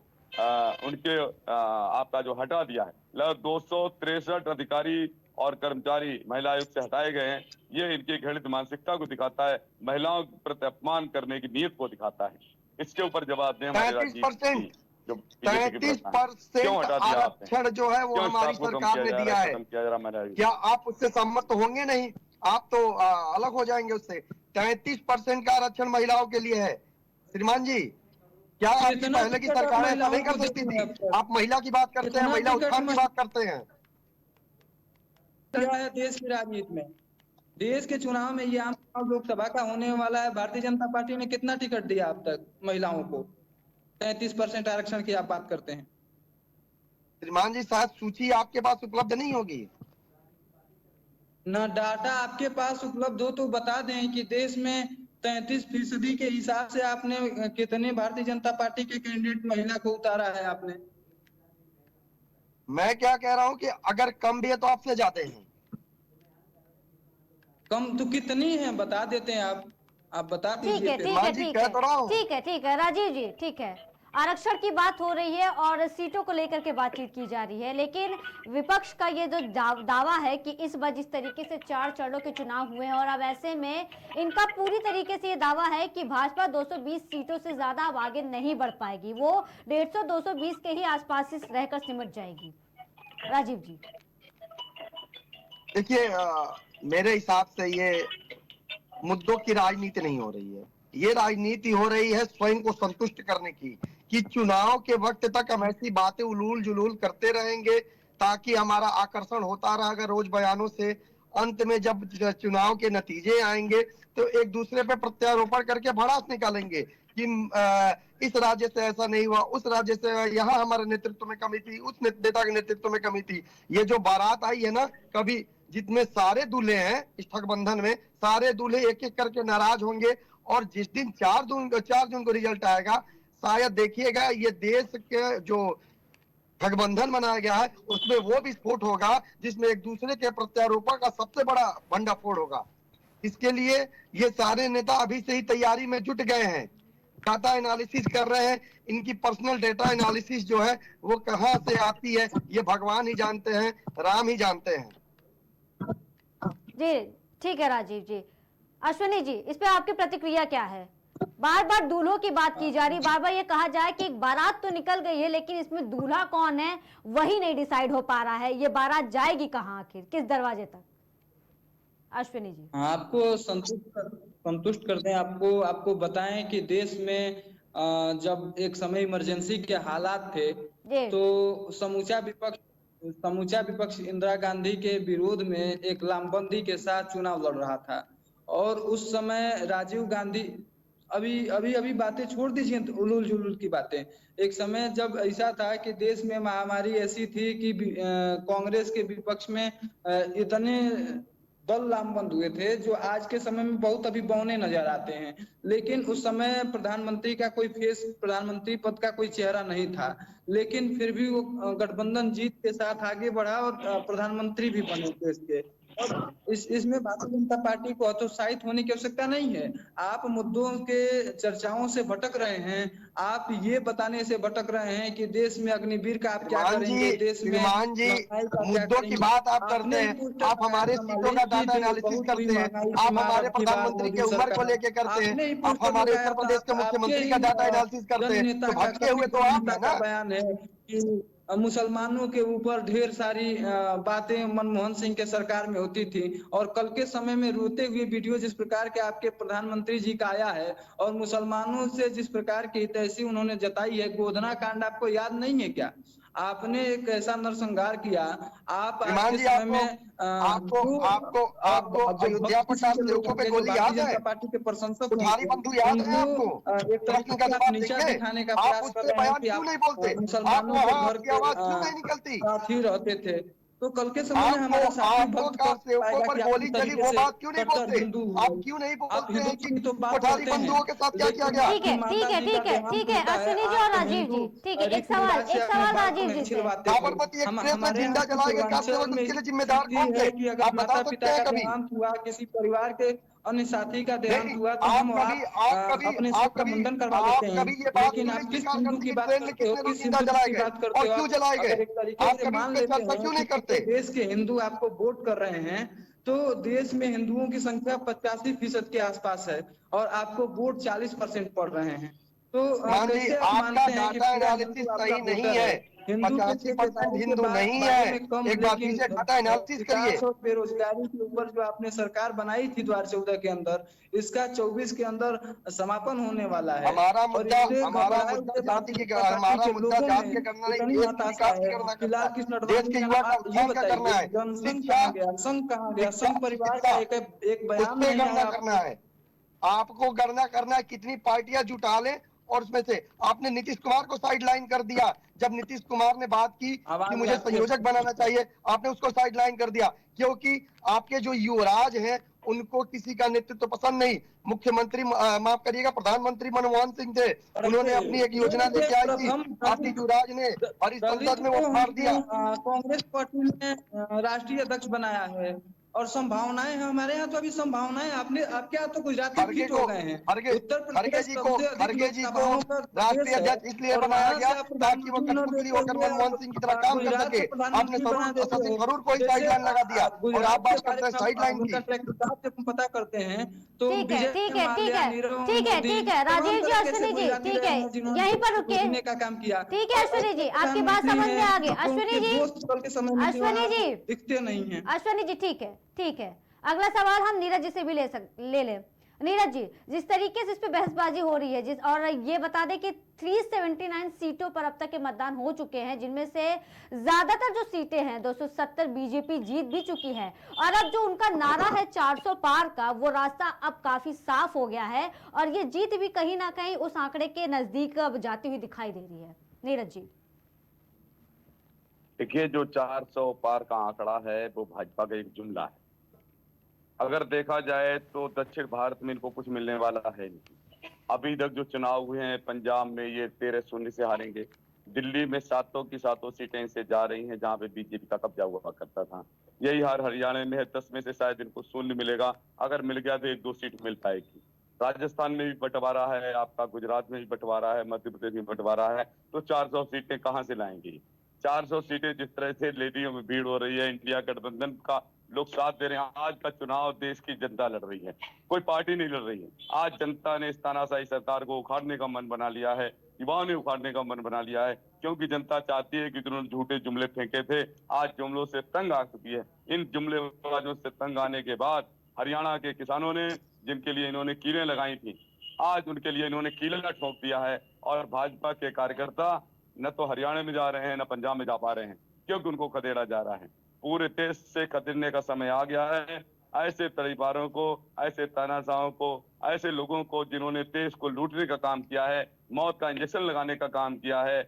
उनके आपका जो हटा दिया है। लगभग 263 अधिकारी और कर्मचारी महिला आयोग से हटाए गए हैं। ये इनकी घृणित मानसिकता को दिखाता है, महिलाओं के प्रति अपमान करने की नीयत को दिखाता है। इसके ऊपर जवाब दें। 33% आरक्षण जो है वो हमारी सरकार ने दिया है, क्या आप उससे सहमत होंगे? नहीं, आप तो अलग हो जाएंगे उससे। 33% का आरक्षण महिलाओं के लिए है। श्रीमान जी, क्या आपकी पहले की सरकार ऐसा नहीं कर सकती थी? आप महिला की बात करते हैं, महिला उत्थान की बात करते हैं। क्या है देश की राजनीति में? देश के चुनाव में ये आम लोकसभा का होने वाला है। भारतीय जनता पार्टी ने कितना टिकट दिया अब तक महिलाओं को? 33% आरक्षण की आप बात करते हैं। श्रीमान जी, शायद सूची आपके पास उपलब्ध नहीं होगी ना, डाटा आपके पास उपलब्ध हो तो बता दें कि देश में 33% के हिसाब से आपने कितने भारतीय जनता पार्टी के कैंडिडेट महिला को उतारा है आपने? मैं क्या कह रहा हूं कि अगर कम भी है तो आपसे ज्यादा हैं। कम तो कितनी है बता देते हैं आप बता दीजिए। ठीक है राजीव जी, ठीक है। आरक्षण की बात हो रही है और सीटों को लेकर के बातचीत की जा रही है, लेकिन विपक्ष का ये जो दावा है कि इस बार जिस तरीके से 4 चरणों के चुनाव हुए हैं और अब ऐसे में इनका पूरी तरीके से ये दावा है कि भाजपा 220 सीटों से ज्यादा अब आगे नहीं बढ़ पाएगी, वो 150-220 के ही आसपास रहकर सिमट जाएगी। राजीव जी, देखिए, मेरे हिसाब से ये मुद्दों की राजनीति नहीं हो रही है, ये राजनीति हो रही है स्वयं को संतुष्ट करने की, कि चुनाव के वक्त तक हम ऐसी बातें उलूल जुलूल करते रहेंगे ताकि हमारा आकर्षण होता रहेगा रोज बयानों से। अंत में जब चुनाव के नतीजे आएंगे तो एक दूसरे पे प्रत्यारोपण करके भड़ास निकालेंगे कि इस राज्य से ऐसा नहीं हुआ, उस राज्य से यहाँ हमारे नेतृत्व में कमी थी, उस नेता के नेतृत्व में कमी थी। ये जो बारात आई है ना, कभी जितने सारे दूल्हे हैं इस ठगबंधन में, सारे दूल्हे एक एक करके नाराज होंगे और जिस दिन 4 जून को रिजल्ट आएगा, शायद देखिएगा ये देश के जो ठगबंधन बनाया गया है उसमें वो विस्फोट होगा जिसमें एक दूसरे के प्रत्यारोपण का सबसे बड़ा भंडाफोड़ होगा। इसके लिए ये सारे नेता अभी से ही तैयारी में जुट गए हैं, डाटा एनालिसिस कर रहे हैं। इनकी पर्सनल डेटा एनालिसिस जो है वो कहां से आती है ये भगवान ही जानते हैं, राम ही जानते हैं। जी ठीक है राजीव जी। अश्विनी जी, इस पे आपकी प्रतिक्रिया क्या है? बार बार दूल्हों की बात की जा रही, बार बार ये कहा जाए कि एक बारात तो निकल गई है लेकिन इसमें दूल्हा कौन है वही नहीं डिसाइड हो पा रहा है। ये बारात जाएगी कहाँ, आखिर किस दरवाजे तक? अश्विनी जी। हाँ, आपको संतुष्ट कर दें, आपको आपको बताएं कि देश में जब एक समय इमरजेंसी के हालात थे जी तो समूचा विपक्ष इंदिरा गांधी के विरोध में एक लामबंदी के साथ चुनाव लड़ रहा था। और उस समय राजीव गांधी, अभी अभी अभी बातें छोड़ दीजिए, तो उलूल जुलूल की बातें। एक समय जब ऐसा था कि देश में महामारी ऐसी थी कि कांग्रेस के विपक्ष में इतने दल लामबंद हुए थे जो आज के समय में बहुत अभी बौने नजर आते हैं। लेकिन उस समय प्रधानमंत्री का कोई फेस, प्रधानमंत्री पद का कोई चेहरा नहीं था, लेकिन फिर भी वो गठबंधन जीत के साथ आगे बढ़ा और प्रधानमंत्री भी बने देश के। और इसमें भारतीय जनता पार्टी को हतोत्साहित होने की आवश्यकता नहीं है। आप मुद्दों के चर्चाओं से भटक रहे हैं, आप ये बताने से भटक रहे हैं कि देश में अग्निवीर का आप क्या करेंगे, देश में श्रीमान जी, महंगाई का क्या मुद्दों की करेंगे। बात आप करते आपने हैं, पोस्टर आप हमारे बनाया था सीटों का मलिक की, डाटा जो एनालिसिस बहुत हुई करते हैं, महंगाई की आप मार हमारे अब की बार प्रधानमंत्री मोदी के उम्र को सरकार। लेके करते हैं, आपने ही आप पोस्टर हमारे लगाया उत्तर था, प्रदेश के आपके मुख्यमंत्री ही का डाटा एनालिसिस करते हैं, जननेता तो का, भटके हुए कथित तो आप जननेता है का ना। बयान है कि मुसलमानों के ऊपर ढेर सारी बातें मनमोहन सिंह के सरकार में होती थी। और कल के समय में रोते हुए वीडियो जिस प्रकार के आपके प्रधानमंत्री जी का आया है और मुसलमानों से जिस प्रकार की हितैषी उन्होंने जताई है, गोधना कांड आपको याद नहीं है क्या? आपने एक ऐसा नरसंहार किया। आप आज श्रीमान के जी, समय आपको में आपको जो आपको आपको जो अयोध्या भक्त पर किस्म डाल के लोग सेवकों पे होंगे, जो गोली भारतीय याद है? जनता पार्टी के प्रशंसक कुठारी होंगे, बंधु याद है उनको आपको? एक प्रश्न तरीके का से आप जवाब नीचा देंगे? दिखाने का आप प्रयास कर उससे रहे हैं बयान कि क्यों आप नहीं बोलते? आप मुसलमानों के वहां, घर आपकी के आवाज क्यों नहीं निकलती? साथी रहते थे। तो कल के समय में आपको हमारा साथी आपको भक्त का कब सेवकों पाएगा पर कि आप गोली किस चली, तरीके वो से बात क्यों नहीं कट्टर बोलते? हिंदू आप हुए। क्यों नहीं आप बोलते हिंदू हैं कि की तो बात कोठारी करते हैं, बंधुओं के साथ क्या किया लेकिन गया? ठीक आपकी है ठीक माता है जी का ठीक है देहांत ठीक है, होता है, अश्विनी जी और आप राजीव हिंदू जी, ठीक है, रीति रिवाज से एक अपने सवाल बाल को राजीव नहीं जी से। छिलवाते थे। साबरमती एक्सप्रेस में हमारे यहाँ झंडा की जलाएगा क्या पूर्वांचल सेवक, में इसके लिए जिम्मेदार रीति कौन थे? है कि अगर आप बता माता सकते पिता हैं का कभी? देहांत हुआ, किसी परिवार के अन्य साथी का देहांत नहीं, हुआ, तो आप हम कभी आप आप कभी अपने आप सिर का कभी मुंडन करवा आप देते हैं। कभी ये बात लेकिन क्यों नहीं आप किस स्वीकार हिंदू करते की कि बात ट्रेन में करते हो, कितने लोग किस जिंदा हिंदुत्व जलाए की गए बात करते और हो क्यों आप? जलाए गए? अगर एक तरीके आप से कभी उस मान पर लेते चर्चा हैं क्यों कि नहीं पूरे करते? देश के हिंदू आपको वोट कर रहे हैं, तो देश में हिंदुओं की संख्या 85% के आसपास है और आपको वोट 40% पड़ रहे हैं। तो मान जी, कैसे आप आपका मानते हैं कि डाटा पूरा एनालिसिस हिंदू आपका सही नहीं वोटर है। है? हिंदू की 85% ठेकेदारी के हिंदू नहीं है। बारे में कम, एक बार फिर लेकिन से डाटा एनालिसिस करिए। विकास और बेरोजगारी के ऊपर जो आपने सरकार बनाई थी द्वार 14 के अंदर, इसका 24 के अंदर समापन होने वाला है। और इससे घबराए हुए भारतीय जनता पार्टी हमारा के मुद्दा लोगों जात में के करना नहीं, इतनी देश के हताशा विकास की है करना कि करना लाल है। कृष्ण देश के अडवाणी, युवा का आप ये उत्थान का करना बताइए, है। जनसंघ शिक्षा, कहाँ गया, संघ कहाँ गया, शिक्षा, संघ परिवार का चिकित्सा, एक उस बयान पे नहीं गणना आया। करना है। आपको गणना करना है कितनी पार्टियां जुटा ले, और उसमें से आपने नीतीश कुमार को साइडलाइन कर दिया। जब नीतीश कुमार ने बात की कि आवाज मुझे आपके संयोजक बनाना चाहिए, आपने उसको साइडलाइन कर दिया, क्योंकि आपके जो युवराज हैं उनको किसी का नेतृत्व पसंद नहीं। मुख्यमंत्री माफ करिएगा, प्रधानमंत्री मनमोहन सिंह थे, उन्होंने अपनी एक योजना लेके आई थी, प्रथम आपके युवराज ने, और इस दलित संसद में वो को फाड़ हमने दिया। कांग्रेस पार्टी ने राष्ट्रीय अध्यक्ष बनाया है और संभावनाएं हैं हमारे यहाँ। तो अभी संभावनाएं आपके यहाँ तो गुजराती खड़गे फिट को हो गए हैं। खड़गे उत्तर खड़गे प्रदेश जी को सबसे अधिक खड़गे जी को लोकसभाओं का राष्ट्रीय प्रदेश है अध्यक्ष इसलिए और बनाया वहां गया से आप ताकि वो प्रधानमंत्री न कठपुतली देते होकर हुए मनमोहन सिंह की तरह काम कर गुजरात सके। से आपने प्रधानमंत्री बना देते शशि हो। थरूर को ही जैसे साइडलाइन लगा दिया, और आप गुजरात के बात करते बारे हैं में साइडलाइन उनका की। ट्रैक रिकॉर्ड जब हम पता करते हैं तो ठीक है विजय ठीक है ठीक माल्या, है नीरव ठीक है मोदी, ठीक है, तमाम राजीव जी, तरह के ऐसे अश्विनी जी, गुजराती ठीक रहे है, हैं जिन्होंने यहीं देश पर को रुकिए। जोड़ने का काम किया। ठीक है और अश्विनी ऐसे जी, आपकी बात प्रधानमंत्री समझ में आ हैं गई। जो अश्विनी उनके जी, दोस्त कल के समय में अश्विनी वहाँ जी, दिखते नहीं है। अश्विनी जी, ठीक है ठीक है। अगला सवाल हम नीरज जी से भी ले ले। नीरज जी, जिस तरीके से इस पे बहसबाजी हो रही है, जिस और ये बता दें कि 379 सीटों पर अब तक के मतदान हो चुके हैं, जिनमें से ज्यादातर जो सीटें हैं 270 बीजेपी जीत भी चुकी है, और अब जो उनका नारा है 400 पार का, वो रास्ता अब काफी साफ हो गया है और ये जीत भी कहीं ना कहीं उस आंकड़े के नजदीक अब जाती हुई दिखाई दे रही है। नीरज जी, देखिए, जो 400 पार का आंकड़ा है वो भाजपा का एक जुमला है। अगर देखा जाए तो दक्षिण भारत में इनको कुछ मिलने वाला है नहीं। अभी तक जो चुनाव हुए हैं, पंजाब में ये 13-0 से हारेंगे, दिल्ली में 7 की 7 सीटें इनसे जा रही हैं जहां पे बीजेपी का कब्जा हुआ करता था। यही हार हरियाणा में है, 10 में से शायद इनको 0 मिलेगा, अगर मिल गया तो 1-2 सीट मिल पाएगी। राजस्थान में भी बंटवारा है आपका, गुजरात में भी बंटवारा है, मध्य प्रदेश में बंटवारा है, तो 400 सीटें कहां से लाएंगे? 400 सीटें जिस तरह से लेडियों में भीड़ हो रही है, इंडिया गठबंधन का लोग साथ दे रहे हैं। आज का चुनाव देश की जनता लड़ रही है, कोई पार्टी नहीं लड़ रही है। आज जनता ने इस तानाशाही सरकार को उखाड़ने का मन बना लिया है, युवाओं ने उखाड़ने का मन बना लिया है, क्योंकि जनता चाहती है कि जिन्होंने झूठे जुमले फेंके थे, आज जुमलों से तंग आ चुकी है। इन जुमलेबाजों से तंग आने के बाद हरियाणा के किसानों ने, जिनके लिए इन्होंने कीलें लगाई थी, आज उनके लिए इन्होंने कीला ठोक दिया है। और भाजपा के कार्यकर्ता न तो हरियाणा में जा रहे हैं, न पंजाब में जा पा रहे हैं, क्योंकि उनको खदेड़ा जा रहा है। पूरे देश से खदेड़ने का समय आ गया है। ऐसे परिवारों को, ऐसे तानाशाहों को, ऐसे लोगों को जिन्होंने देश को लूटने का काम किया है, मौत का इंजेक्शन लगाने का काम किया है,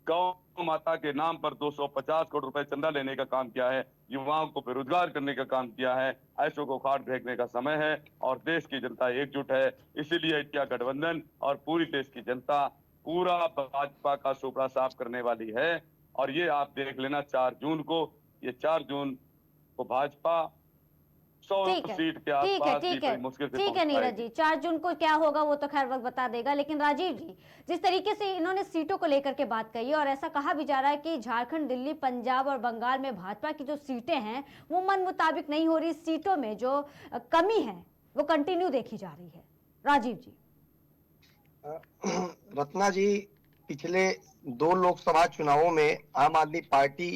गौ माता के नाम पर 250 करोड़ रुपए चंदा लेने का काम किया है, युवाओं को बेरोजगार करने का काम किया है, ऐसों को उखाड़ फेंकने का समय है। और देश की जनता एकजुट है, इसीलिए इंडिया गठबंधन और पूरी देश की जनता पूरा भाजपा का सुपड़ा साफ करने वाली है। और ये आप देख लेना 4 जून को, ये 4 जून को भाजपा 100 ठीक है, सीट के ठीक है, आसपास ठीक है, मुश्किल से ठीक है पहुंच नीरज पाएगी। जी। 4 जून को क्या होगा वो तो खैर वक्त बता देगा, लेकिन राजीव जी, जिस तरीके से इन्होंने सीटों को लेकर के बात कही और ऐसा कहा भी जा रहा है कि झारखंड, दिल्ली, पंजाब और बंगाल में भाजपा की जो सीटें हैं वो मन मुताबिक नहीं हो रही, सीटों में जो कमी है वो कंटिन्यू देखी जा रही है। राजीव जी। रत्ना जी, पिछले 2 लोकसभा चुनावों में आम आदमी पार्टी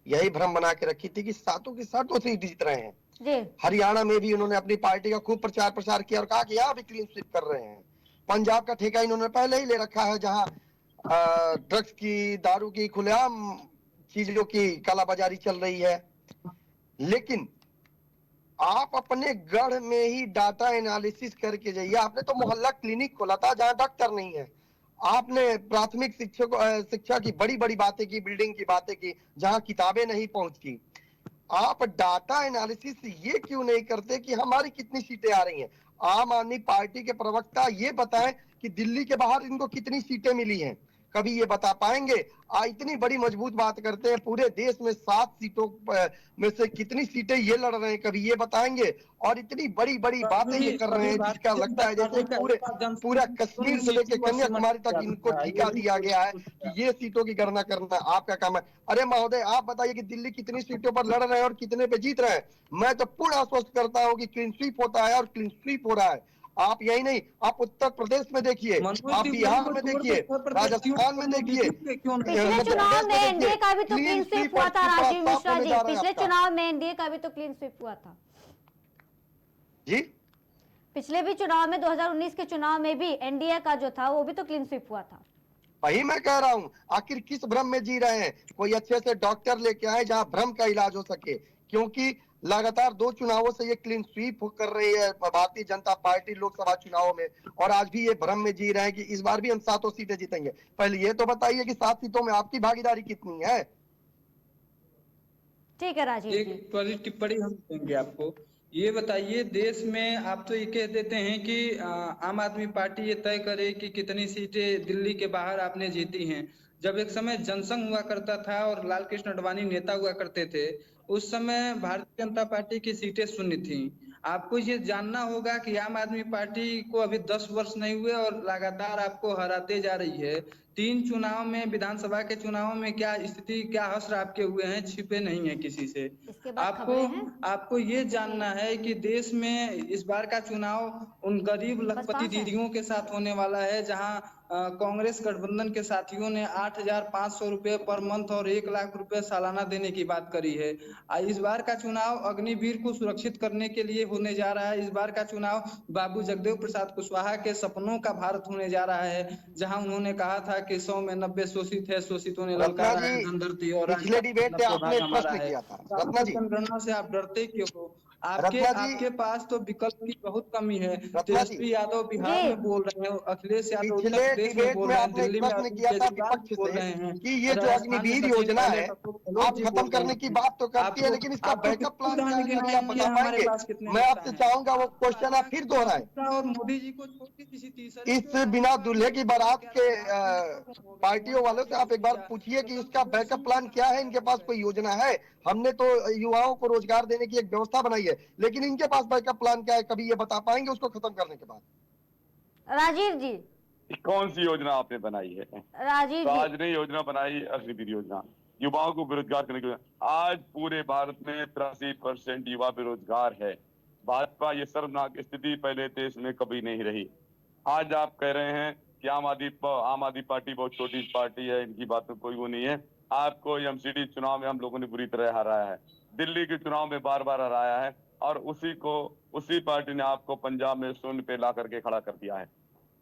यही भ्रम बना के रखी थी कि सातों की सातों सीट जीत रहे हैं। जी। हरियाणा में भी उन्होंने अपनी पार्टी का खूब प्रचार प्रसार किया और कहा कि यहाँ भी क्लीन स्वीप कर रहे हैं। पंजाब का ठेका इन्होंने पहले ही ले रखा है, जहां ड्रग्स की, दारू की, खुलेआम चीजों की कालाबाजारी चल रही है। लेकिन आप अपने गढ़ में ही डाटा एनालिसिस करके जाइए। आपने तो मोहल्ला क्लिनिक खोला था जहां डॉक्टर नहीं है। आपने प्राथमिक शिक्षा की बड़ी बड़ी बातें की, बिल्डिंग की बातें की, जहां किताबें नहीं पहुंची। आप डाटा एनालिसिस ये क्यों नहीं करते कि हमारी कितनी सीटें आ रही हैं? आम आदमी पार्टी के प्रवक्ता ये बताएं कि दिल्ली के बाहर इनको कितनी सीटें मिली हैं, कभी ये बता पाएंगे? इतनी बड़ी मजबूत बात करते हैं, पूरे देश में 7 सीटों में से कितनी सीटें ये लड़ रहे हैं, कभी ये बताएंगे? और इतनी बड़ी बड़ी बातें ये कर रहे हैं जिसका लगता है जैसे पूरा कश्मीर से लेकर कन्याकुमारी तक इनको ठिका दिया गया है कि ये सीटों की गणना करना आपका काम है। अरे महोदय, आप बताइए कि दिल्ली कितनी सीटों पर लड़ रहे हैं और कितने पे जीत रहे हैं? मैं तो पूर्ण आश्वस्त करता हूँ कि क्लीन स्वीप होता है और क्लीन स्वीप हो रहा है। आप यही नहीं, आप उत्तर प्रदेश में देखिए, आप बिहार में देखिए, राजस्थान में देखिए, पिछले चुनाव में एनडीए का भी तो क्लीन स्वीप हुआ था राजीव मिश्रा जी। पिछले चुनाव में एनडीए का भी तो क्लीन स्वीप हुआ था जी। पिछले भी चुनाव में 2019 के चुनाव में भी एनडीए का जो था वो भी तो क्लीन स्वीप हुआ था। वही मैं कह रहा हूँ, आखिर किस भ्रम में जी रहे हैं? कोई अच्छे से डॉक्टर लेके आए जहां भ्रम का इलाज हो सके, क्योंकि लगातार 2 चुनावों से ये क्लीन स्वीप कर रही है भारतीय जनता पार्टी लोकसभा चुनावों में, और आज भी ये भ्रम में जी रहे हैं कि इस बार भी हम 7 सीटें जीतेंगे। पहले ये तो बताइए कि 7 सीटों में आपकी भागीदारी कितनी है? ठीक है राजीव जी, एक बड़ी टिप्पणी हम देंगे आपको। ये बताइए, देश में आप तो ये कह देते हैं कि आम आदमी पार्टी ये तय करे कि कितनी सीटें दिल्ली के बाहर आपने जीती हैं। जब एक समय जनसंघ हुआ करता था और लाल कृष्ण आडवाणी नेता हुआ करते थे, उस समय भारतीय जनता पार्टी की सीटें शून्य थी। आपको ये जानना होगा कि आम आदमी पार्टी को अभी 10 वर्ष नहीं हुए और लगातार आपको हराते जा रही है। 3 चुनाव में, विधानसभा के चुनाव में क्या स्थिति, क्या हश्र आपके हुए हैं, छिपे नहीं है किसी से। इसके बाद खबरें हैं। आपको ये जानना है कि देश में इस बार का चुनाव उन गरीब लखपति दीदियों के साथ होने वाला है, जहां कांग्रेस गठबंधन के साथियों ने 8,500 रुपए पर मंथ और 1 लाख रुपए सालाना देने की बात करी है। इस बार का चुनाव अग्निवीर को सुरक्षित करने के लिए होने जा रहा है। इस बार का चुनाव बाबू जगदेव प्रसाद कुशवाहा के सपनों का भारत होने जा रहा है, जहां उन्होंने कहा था कि 100 में 90 शोषित है, शोषितों ने ललकारा है धनधरती और पिछले डिबेट में आपने एक प्रश्न किया था रत्ना जी। जनगणना से आप डरते क्यों हो? आपके पास तो विकल्प की बहुत कमी है। तेजस्वी यादव बिहार में बोल रहे हैं, अखिलेश यादव उत्तर प्रदेश में बोल रहे हैं, दिल्ली में केजरीवाल बोल रहे हैं कि ये जो अग्निवीर योजना है आप खत्म करने की बात तो करती है, लेकिन इसका बैकअप प्लान क्या है, आप बता पाएंगे? मैं आपसे चाहूंगा वो क्वेश्चन आप फिर दोहराएं। और मोदी जी को छोड़ के किसी तीसरे इस बिना दूल्हे की बारात के पार्टियों वालों से आप एक बार पूछिए कि इसका बैकअप प्लान क्या है, इनके पास कोई योजना है? हमने तो युवाओं को रोजगार देने की एक व्यवस्था बनाई है, लेकिन इनके पास बैकअप प्लान क्या है, कभी ये बता पाएंगे उसको खत्म करने के बाद? राजीव जी, कौन सी योजना आपने बनाई है? राजीव तो जी, आज ने योजना बनाई अग्निवीर योजना, युवाओं को बेरोजगार करने की। आज पूरे भारत में 83% युवा बेरोजगार है। भाजपा ये शर्मनाक स्थिति पहले देश में कभी नहीं रही। आज आप कह रहे हैं कि आम आदमी पार्टी बहुत छोटी पार्टी है, इनकी बातों कोई वो नहीं है। आपको एमसीडी चुनाव में हम लोगों ने बुरी तरह हराया है, दिल्ली के चुनाव में बार बार हराया है, और उसी पार्टी ने आपको पंजाब में शून्य पे ला करके खड़ा कर दिया है।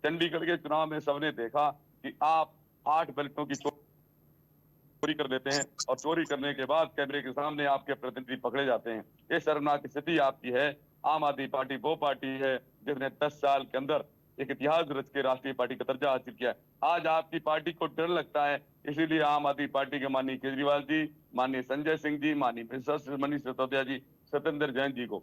चंडीगढ़ के चुनाव में सबने देखा कि आप 8 बैलेटों की चोरी कर देते हैं, और चोरी करने के बाद कैमरे के सामने आपके प्रतिनिधि पकड़े जाते हैं। ये शर्मनाक स्थिति आपकी है। आम आदमी पार्टी वो पार्टी है जिसने 10 साल के अंदर एक इतिहास रच के राष्ट्रीय पार्टी का दर्जा हासिल किया है। आज आपकी पार्टी को डर लगता है, इसीलिए आम आदमी पार्टी के माननीय केजरीवाल जी, माननीय संजय सिंह जी, माननीय मनीष सिसोदिया जी, सत्येंद्र जैन जी को,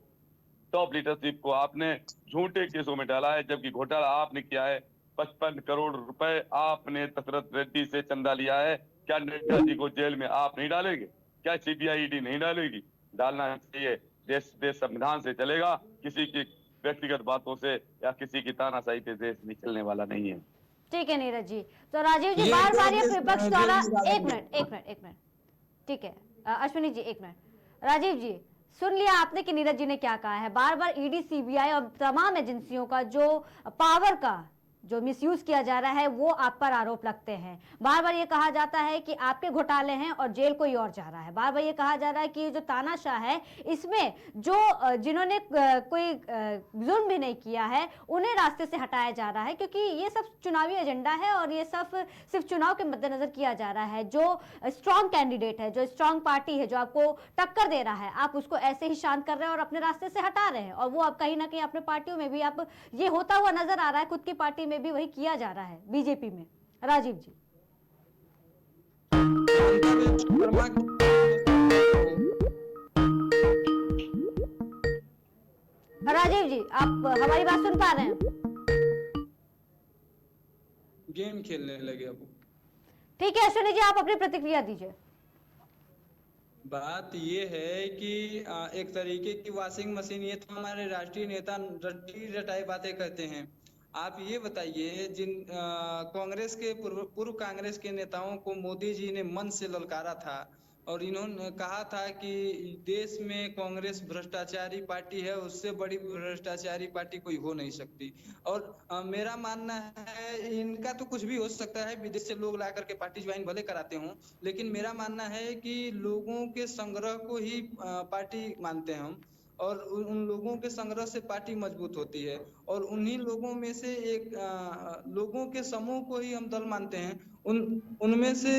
टॉप लीडरशिप को आपने झूठे केसों में डाला है, जबकि घोटाला आपने किया है। 55 करोड़ रुपए आपने दशरथ रेड्डी से चंदा लिया है। क्या नड्डा जी को जेल में आप नहीं डालेंगे? क्या सीबीआई ईडी नहीं डालेगी? डालना चाहिए। देश संविधान से चलेगा, किसी की व्यक्तिगत बातों से या किसी की तानाशाही पे देश नहीं चलने वाला नहीं है। ठीक है नीरज जी। तो राजीव जी, ये बार बार तो ये देश- विपक्ष देश द्वारा, निकालेंगे। एक मिनट, ठीक है अश्विनी जी, एक मिनट। राजीव जी, सुन लिया आपने कि नीरज जी ने क्या कहा है। बार बार ईडी, सीबीआई और तमाम एजेंसियों का जो पावर का जो मिसयूज किया जा रहा है वो आप पर आरोप लगते हैं। बार बार ये कहा जाता है कि आपके घोटाले हैं और जेल कोई और जा रहा है। बार बार ये कहा जा रहा है कि ये जो तानाशाह है, इसमें जो जिन्होंने कोई जुल्म भी नहीं किया है उन्हें रास्ते से हटाया जा रहा है, क्योंकि ये सब चुनावी एजेंडा है और ये सब सिर्फ चुनाव के मद्देनजर किया जा रहा है। जो स्ट्रांग कैंडिडेट है, जो स्ट्रांग पार्टी है, जो आपको टक्कर दे रहा है, आप उसको ऐसे ही शांत कर रहे हैं और अपने रास्ते से हटा रहे हैं। और वो आप कहीं ना कहीं अपने पार्टियों में भी आप ये होता हुआ नजर आ रहा है, खुद की पार्टी में भी वही किया जा रहा है, बीजेपी में। राजीव जी, राजीव जी, आप हमारी बात सुन पा रहे हैं? गेम खेलने लगे अब। ठीक है अश्विनी जी, आप अपनी प्रतिक्रिया दीजिए। बात ये है कि एक तरीके की वॉशिंग मशीन, ये तो हमारे राष्ट्रीय नेता रट्टी रटाई बातें करते हैं। आप ये बताइए, जिन कांग्रेस के पूर्व कांग्रेस के नेताओं को मोदी जी ने मन से ललकारा था और इन्होंने कहा था कि देश में कांग्रेस भ्रष्टाचारी पार्टी है, उससे बड़ी भ्रष्टाचारी पार्टी कोई हो नहीं सकती। और मेरा मानना है, इनका तो कुछ भी हो सकता है, विदेश से लोग ला करके पार्टी ज्वाइन भले कराते हों, लेकिन मेरा मानना है कि लोगों के संग्रह को ही पार्टी मानते हैं हम, और उन लोगों के संग्रह से पार्टी मजबूत होती है। और उन्हीं लोगों में से एक लोगों के समूह को ही हम दल मानते हैं। उनमें से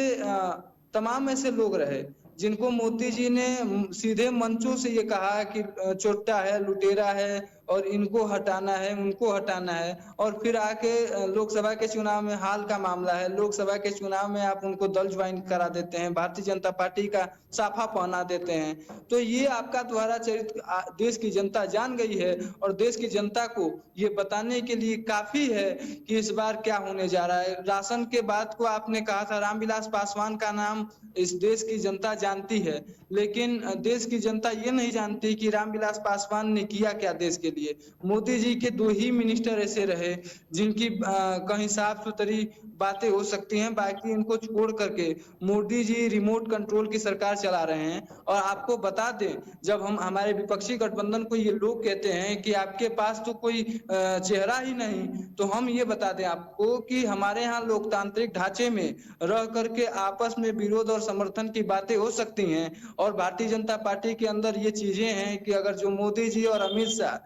तमाम ऐसे लोग रहे जिनको मोदी जी ने सीधे मंचों से ये कहा कि चोट्टा है, लुटेरा है और इनको हटाना है, उनको हटाना है, और फिर आके लोकसभा के चुनाव में, हाल का मामला है, लोकसभा के चुनाव में आप उनको दल ज्वाइन करा देते हैं, भारतीय जनता पार्टी का साफा पहना देते हैं। तो ये आपका दोहरा चरित्र देश की जनता जान गई है, और देश की जनता को ये बताने के लिए काफी है कि इस बार क्या होने जा रहा है। राशन के बाद को आपने कहा था, रामविलास पासवान का नाम इस देश की जनता जानती है, लेकिन देश की जनता ये नहीं जानती कि रामविलास पासवान ने किया क्या देश के लिए। मोदी जी के 2 ही मिनिस्टर ऐसे रहे जिनकी कहीं साफ सुथरी बातें हो सकती हैं, बाकी इनको छोड़ करके मोदी जी रिमोट कंट्रोल की सरकार चला रहे हैं। और आपको बता दें, जब हम हमारे विपक्षी गठबंधन को ये लोग कहते हैं कि आपके पास तो कोई चेहरा ही नहीं, तो हम ये बता दें आपको कि हमारे यहाँ लोकतांत्रिक ढांचे में रह करके आपस में विरोध और समर्थन की बातें हो सकती हैं, और भारतीय जनता पार्टी के अंदर ये चीजें हैं कि अगर जो मोदी जी और अमित शाह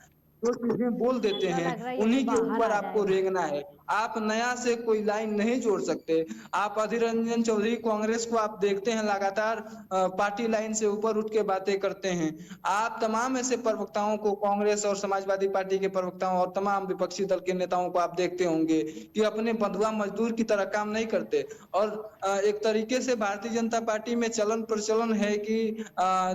जो चीजें बोल देते हैं उन्हीं के ऊपर आपको रेंगना है। आप नया से कोई लाइन नहीं जोड़ सकते। आप अधीर रंजन चौधरी कांग्रेस को आप देखते हैं लगातार पार्टी लाइन से ऊपर उठ के बातें करते हैं। आप तमाम ऐसे प्रवक्ताओं को, कांग्रेस और समाजवादी पार्टी के प्रवक्ताओं और तमाम विपक्षी दल के नेताओं को आप देखते होंगे कि अपने बंधुआ मजदूर की तरह काम नहीं करते। और एक तरीके से भारतीय जनता पार्टी में चलन प्रचलन है कि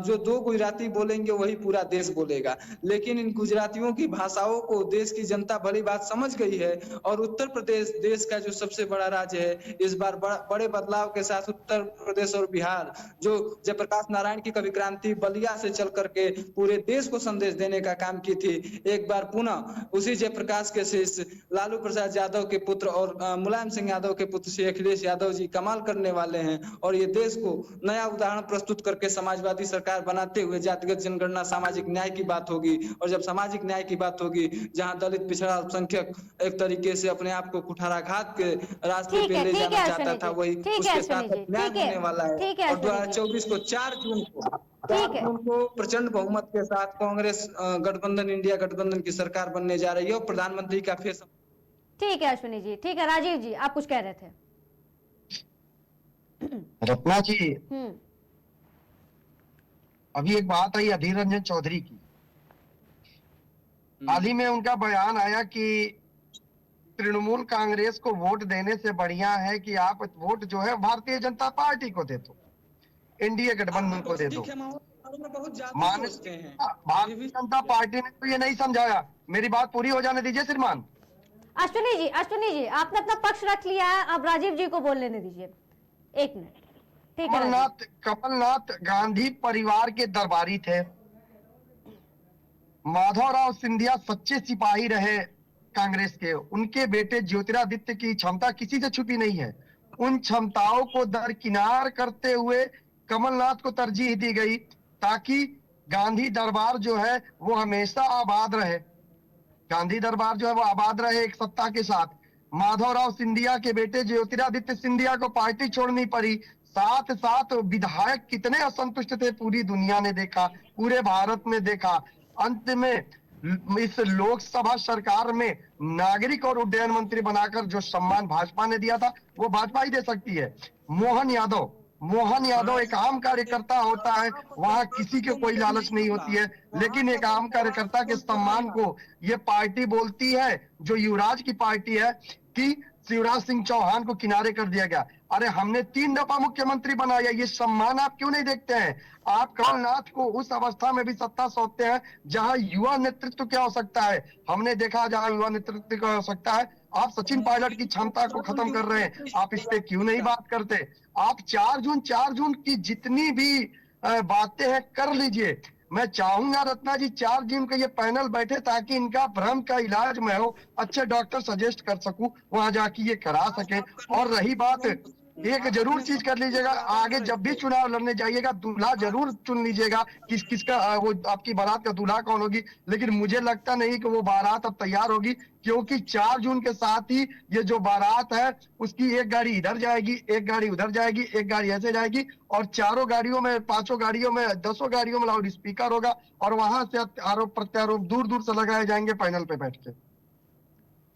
जो 2 गुजराती बोलेंगे वही पूरा देश बोलेगा, लेकिन इन गुजरातियों की भाषाओं को देश की जनता भली बात समझ गई है और उत्तर प्रदेश देश का जो सबसे बड़ा राज्य है, इस बार बड़े बदलाव के साथ उत्तर प्रदेश और बिहार जो जयप्रकाश नारायण की कवि क्रांति बलिया से चल करके पूरे देश को संदेश देने का काम की थी, एक बार पुनः उसी जयप्रकाश के शिष्य लालू प्रसाद यादव के पुत्र और मुलायम सिंह यादव के पुत्र श्री अखिलेश यादव जी कमाल करने वाले हैं और ये देश को नया उदाहरण प्रस्तुत करके समाजवादी सरकार बनाते हुए जातिगत जनगणना सामाजिक न्याय की बात होगी। और जब सामाजिक न्याय की बात होगी, जहां दलित पिछड़ा अल्पसंख्यक एक तरीके से अपने आप को कुठाराघात के रास्ते पे ले जाना चाहता था, वही उसके साथ न्याय होने वाला है। और 2024 को 4 जून को प्रचंड बहुमत के साथ कांग्रेस गठबंधन इंडिया गठबंधन की सरकार बनने जा रही है और प्रधानमंत्री का फेस। ठीक है अश्विनी जी, ठीक है। राजीव जी, आप कुछ कह रहे थे। रत्ना जी, अभी एक बात आई अधीर रंजन चौधरी की। हाल ही में उनका बयान आया कि तृणमूल कांग्रेस को वोट देने से बढ़िया है कि आप वोट जो है भारतीय जनता पार्टी को दे दो, एनडीए गठबंधन को दे दो। भारतीय जनता पार्टी ने तो ये नहीं समझाया। मेरी बात पूरी हो जाने दीजिए श्रीमान। अश्विनी जी, आपने अपना पक्ष रख लिया है, अब राजीव जी को बोल लेने दीजिए। 1 मिनट। ठीक है। कमलनाथ गांधी परिवार के दरबारी थे। माधवराव सिंधिया सच्चे सिपाही रहे कांग्रेस के। उनके बेटे ज्योतिरादित्य की क्षमता किसी से छुपी नहीं है। उन क्षमताओं को दरकिनार करते हुए कमलनाथ को तरजीह दी गई ताकि गांधी दरबार जो है वो हमेशा आबाद रहे। गांधी दरबार जो है वो आबाद रहे एक सत्ता के साथ। माधवराव सिंधिया के बेटे ज्योतिरादित्य सिंधिया को पार्टी छोड़नी पड़ी। साथ साथ विधायक कितने असंतुष्ट थे पूरी दुनिया ने देखा, पूरे भारत में देखा। अंत में इस लोकसभा सरकार में नागरिक और उड्डयन मंत्री बनाकर जो सम्मान भाजपा ने दिया था वो भाजपा ही दे सकती है। मोहन यादव एक आम कार्यकर्ता होता है, वहां किसी के कोई लालच नहीं होती है, लेकिन एक आम कार्यकर्ता के सम्मान को ये पार्टी बोलती है जो युवराज की पार्टी है कि शिवराज सिंह चौहान को किनारे कर दिया गया। अरे हमने 3 दफा मुख्यमंत्री बनाया, ये सम्मान आप क्यों नहीं देखते हैं? आप कमलनाथ को उस अवस्था में भी सत्ता सौंपते हैं जहां युवा नेतृत्व क्या हो सकता है। हमने देखा जहां युवा नेतृत्व क्या हो सकता है। आप सचिन पायलट की क्षमता को खत्म कर रहे हैं, आप इस पे क्यों नहीं बात करते? आप 4 जून की जितनी भी बातें हैं कर लीजिए। मैं चाहूंगा रत्ना जी 4 जून का ये पैनल बैठे ताकि इनका भ्रम का इलाज मैं हो अच्छे डॉक्टर सजेस्ट कर सकूं, वहां जाके ये करा सके। और रही बात, एक जरूर चीज कर लीजिएगा, आगे जब भी चुनाव लड़ने जाइएगा दूल्हा जरूर चुन लीजिएगा किसका वो आपकी बारात का दूल्हा कौन होगी। लेकिन मुझे लगता नहीं कि वो बारात अब तैयार होगी, क्योंकि 4 जून के साथ ही ये जो बारात है उसकी एक गाड़ी इधर जाएगी, एक गाड़ी उधर जाएगी, एक गाड़ी ऐसे जाएगी और 4 गाड़ियों में 5 गाड़ियों में 10 गाड़ियों में लाउड स्पीकर होगा और वहां से आरोप प्रत्यारोप दूर दूर से लगाए जाएंगे पैनल पे बैठ के।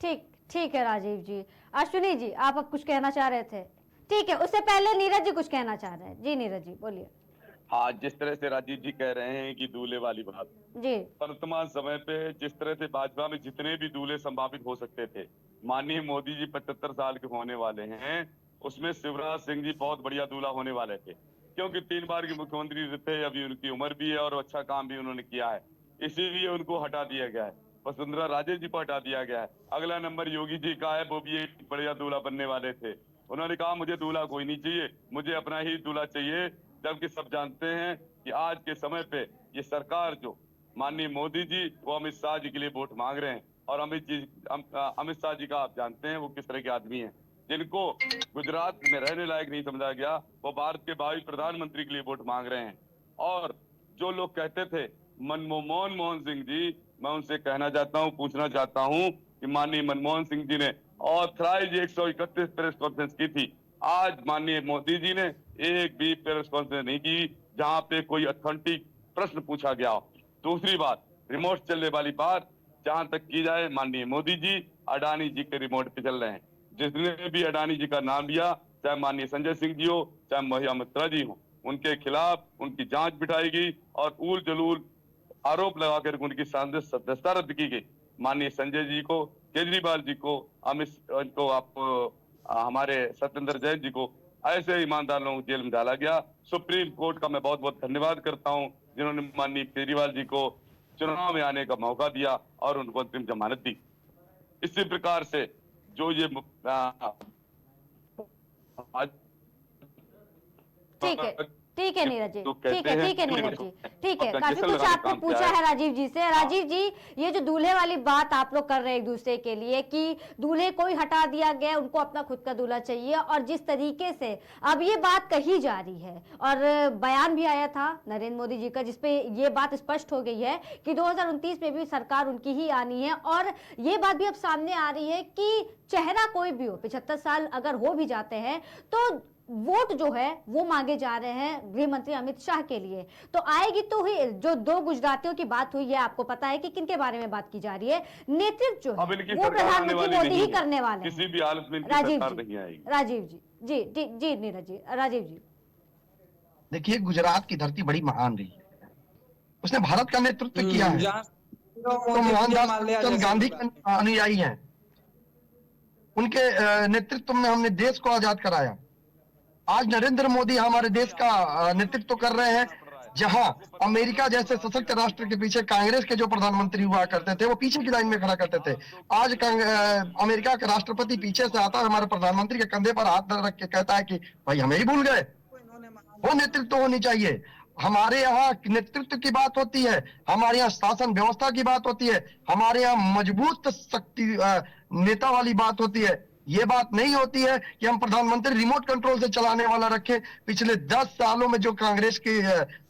ठीक है राजीव जी। अश्विनी जी, आप अब कुछ कहना चाह रहे थे? ठीक है, उससे पहले नीरज जी कुछ कहना चाह रहे हैं। जी नीरज जी बोलिए। हाँ, जिस तरह से राजीव जी कह रहे हैं कि दूल्हे वाली बात जी, वर्तमान समय पे जिस तरह से भाजपा में जितने भी दूल्हे संभावित हो सकते थे, माननीय मोदी जी 75 साल के होने वाले हैं, उसमें शिवराज सिंह जी बहुत बढ़िया दूल्हा होने वाले थे, क्योंकि 3 बार के मुख्यमंत्री थे, अभी उनकी उम्र भी है और अच्छा काम भी उन्होंने किया है, इसीलिए उनको हटा दिया गया है। वसुंधरा राजे जी को हटा दिया गया है। अगला नंबर योगी जी का है, वो भी एक बढ़िया दूल्हा बनने वाले थे। उन्होंने कहा मुझे दूल्हा कोई नहीं चाहिए, मुझे अपना ही दूल्हा चाहिए, जबकि सब जानते हैं कि आज के समय पे ये सरकार जो माननीय मोदी जी वो अमित शाह जी के लिए वोट मांग रहे हैं। और अमित शाह जी का आप जानते हैं वो किस तरह के आदमी हैं, जिनको गुजरात में रहने लायक नहीं समझा गया, वो भारत के भावी प्रधानमंत्री के लिए वोट मांग रहे हैं। और जो लोग कहते थे मनमोहन सिंह जी, मैं उनसे कहना चाहता हूँ, पूछना चाहता हूँ कि माननीय मनमोहन सिंह जी ने ऑथराइज 131 प्रेस कॉन्फ्रेंस की थी। आज माननीय मोदी जी ने एक भी प्रेस कॉन्फ्रेंस नहीं की जहां पे कोई ऑथेंटिक प्रश्न पूछा गया हो। दूसरी बात, रिमोट चलने वाली बात जहां तक की जाए, माननीय मोदी जी अडानी जी के रिमोट पे चल रहे हैं। जिसने भी अडानी जी का नाम लिया, चाहे माननीय संजय सिंह जी हो, चाहे महिला मित्रा जी हो, उनके खिलाफ उनकी जांच बिठाई और उल जलूल आरोप लगाकर उनकी सदस्यता रद्द की गई। माननीय संजय जी को, केजरीवाल जी को, अमित को, आप हमारे सत्येंद्र जैन जी को, ऐसे ईमानदार लोगों को जेल में डाला गया। सुप्रीम कोर्ट का मैं बहुत बहुत धन्यवाद करता हूं, जिन्होंने माननीय केजरीवाल जी को चुनाव में आने का मौका दिया और उनको अंतिम जमानत दी। इसी प्रकार से जो ये आज ठीक है नीरज जी, तो ठीक कहते है हैं ठीक है नीरज जी, ठीक है। अपना काफी जश्न कुछ लगाने आपने काम पूछा किया है राजीव जी से। राजीव जी, ये जो दूल्हे वाली बात आप लोग कर रहे हैं एक दूसरे के लिए कि दूल्हे को ही हटा दिया गया, उनको अपना खुद का दूल्हा चाहिए, और जिस तरीके से अब ये बात कही जा रही है और बयान भी आया था नरेंद्र मोदी जी का, जिसपे ये बात स्पष्ट हो गई है कि 2029 में भी सरकार उनकी ही आनी है। और ये बात भी अब सामने आ रही है कि चेहरा कोई भी हो, 75 साल अगर हो भी जाते हैं तो वोट जो है वो मांगे जा रहे हैं गृह मंत्री अमित शाह के लिए। तो आएगी तो ही, जो 2 गुजरातियों की बात हुई है, आपको पता है कि किनके बारे में बात की जा रही है। नेतृत्व जो अब है इनकी वो सरकार आने प्रधानमंत्री वाली मोदी नहीं ही है। करने वाले किसी हैं। भी हालत में इनकी राजीव सरकार जी, नहीं आएगी। राजीव जी, जी जी नीरज जी, राजीव जी। देखिए, गुजरात की धरती बड़ी महान रही है, उसने भारत का नेतृत्व किया है। जहाँ तो मोहनदास करमचंद गांधी के अनुयायी हैं, उनके नेतृत्व में हमने देश को आजाद कराया। आज नरेंद्र मोदी हमारे देश का नेतृत्व कर रहे हैं, जहां अमेरिका जैसे सशक्त राष्ट्र के पीछे कांग्रेस के जो प्रधानमंत्री हुआ करते थे वो पीछे की लाइन में खड़ा करते थे। आज अमेरिका का राष्ट्रपति पीछे से आता है, हमारे प्रधानमंत्री के कंधे पर हाथ रख के कहता है कि भाई हमें ही भूल गए। वो नेतृत्व होनी चाहिए। हमारे यहाँ नेतृत्व की बात होती है, हमारे यहाँ शासन व्यवस्था की बात होती है, हमारे यहाँ मजबूत शक्ति नेता वाली बात होती है। ये बात नहीं होती है कि हम प्रधानमंत्री रिमोट कंट्रोल से चलाने वाला रखें। पिछले 10 सालों में जो कांग्रेस की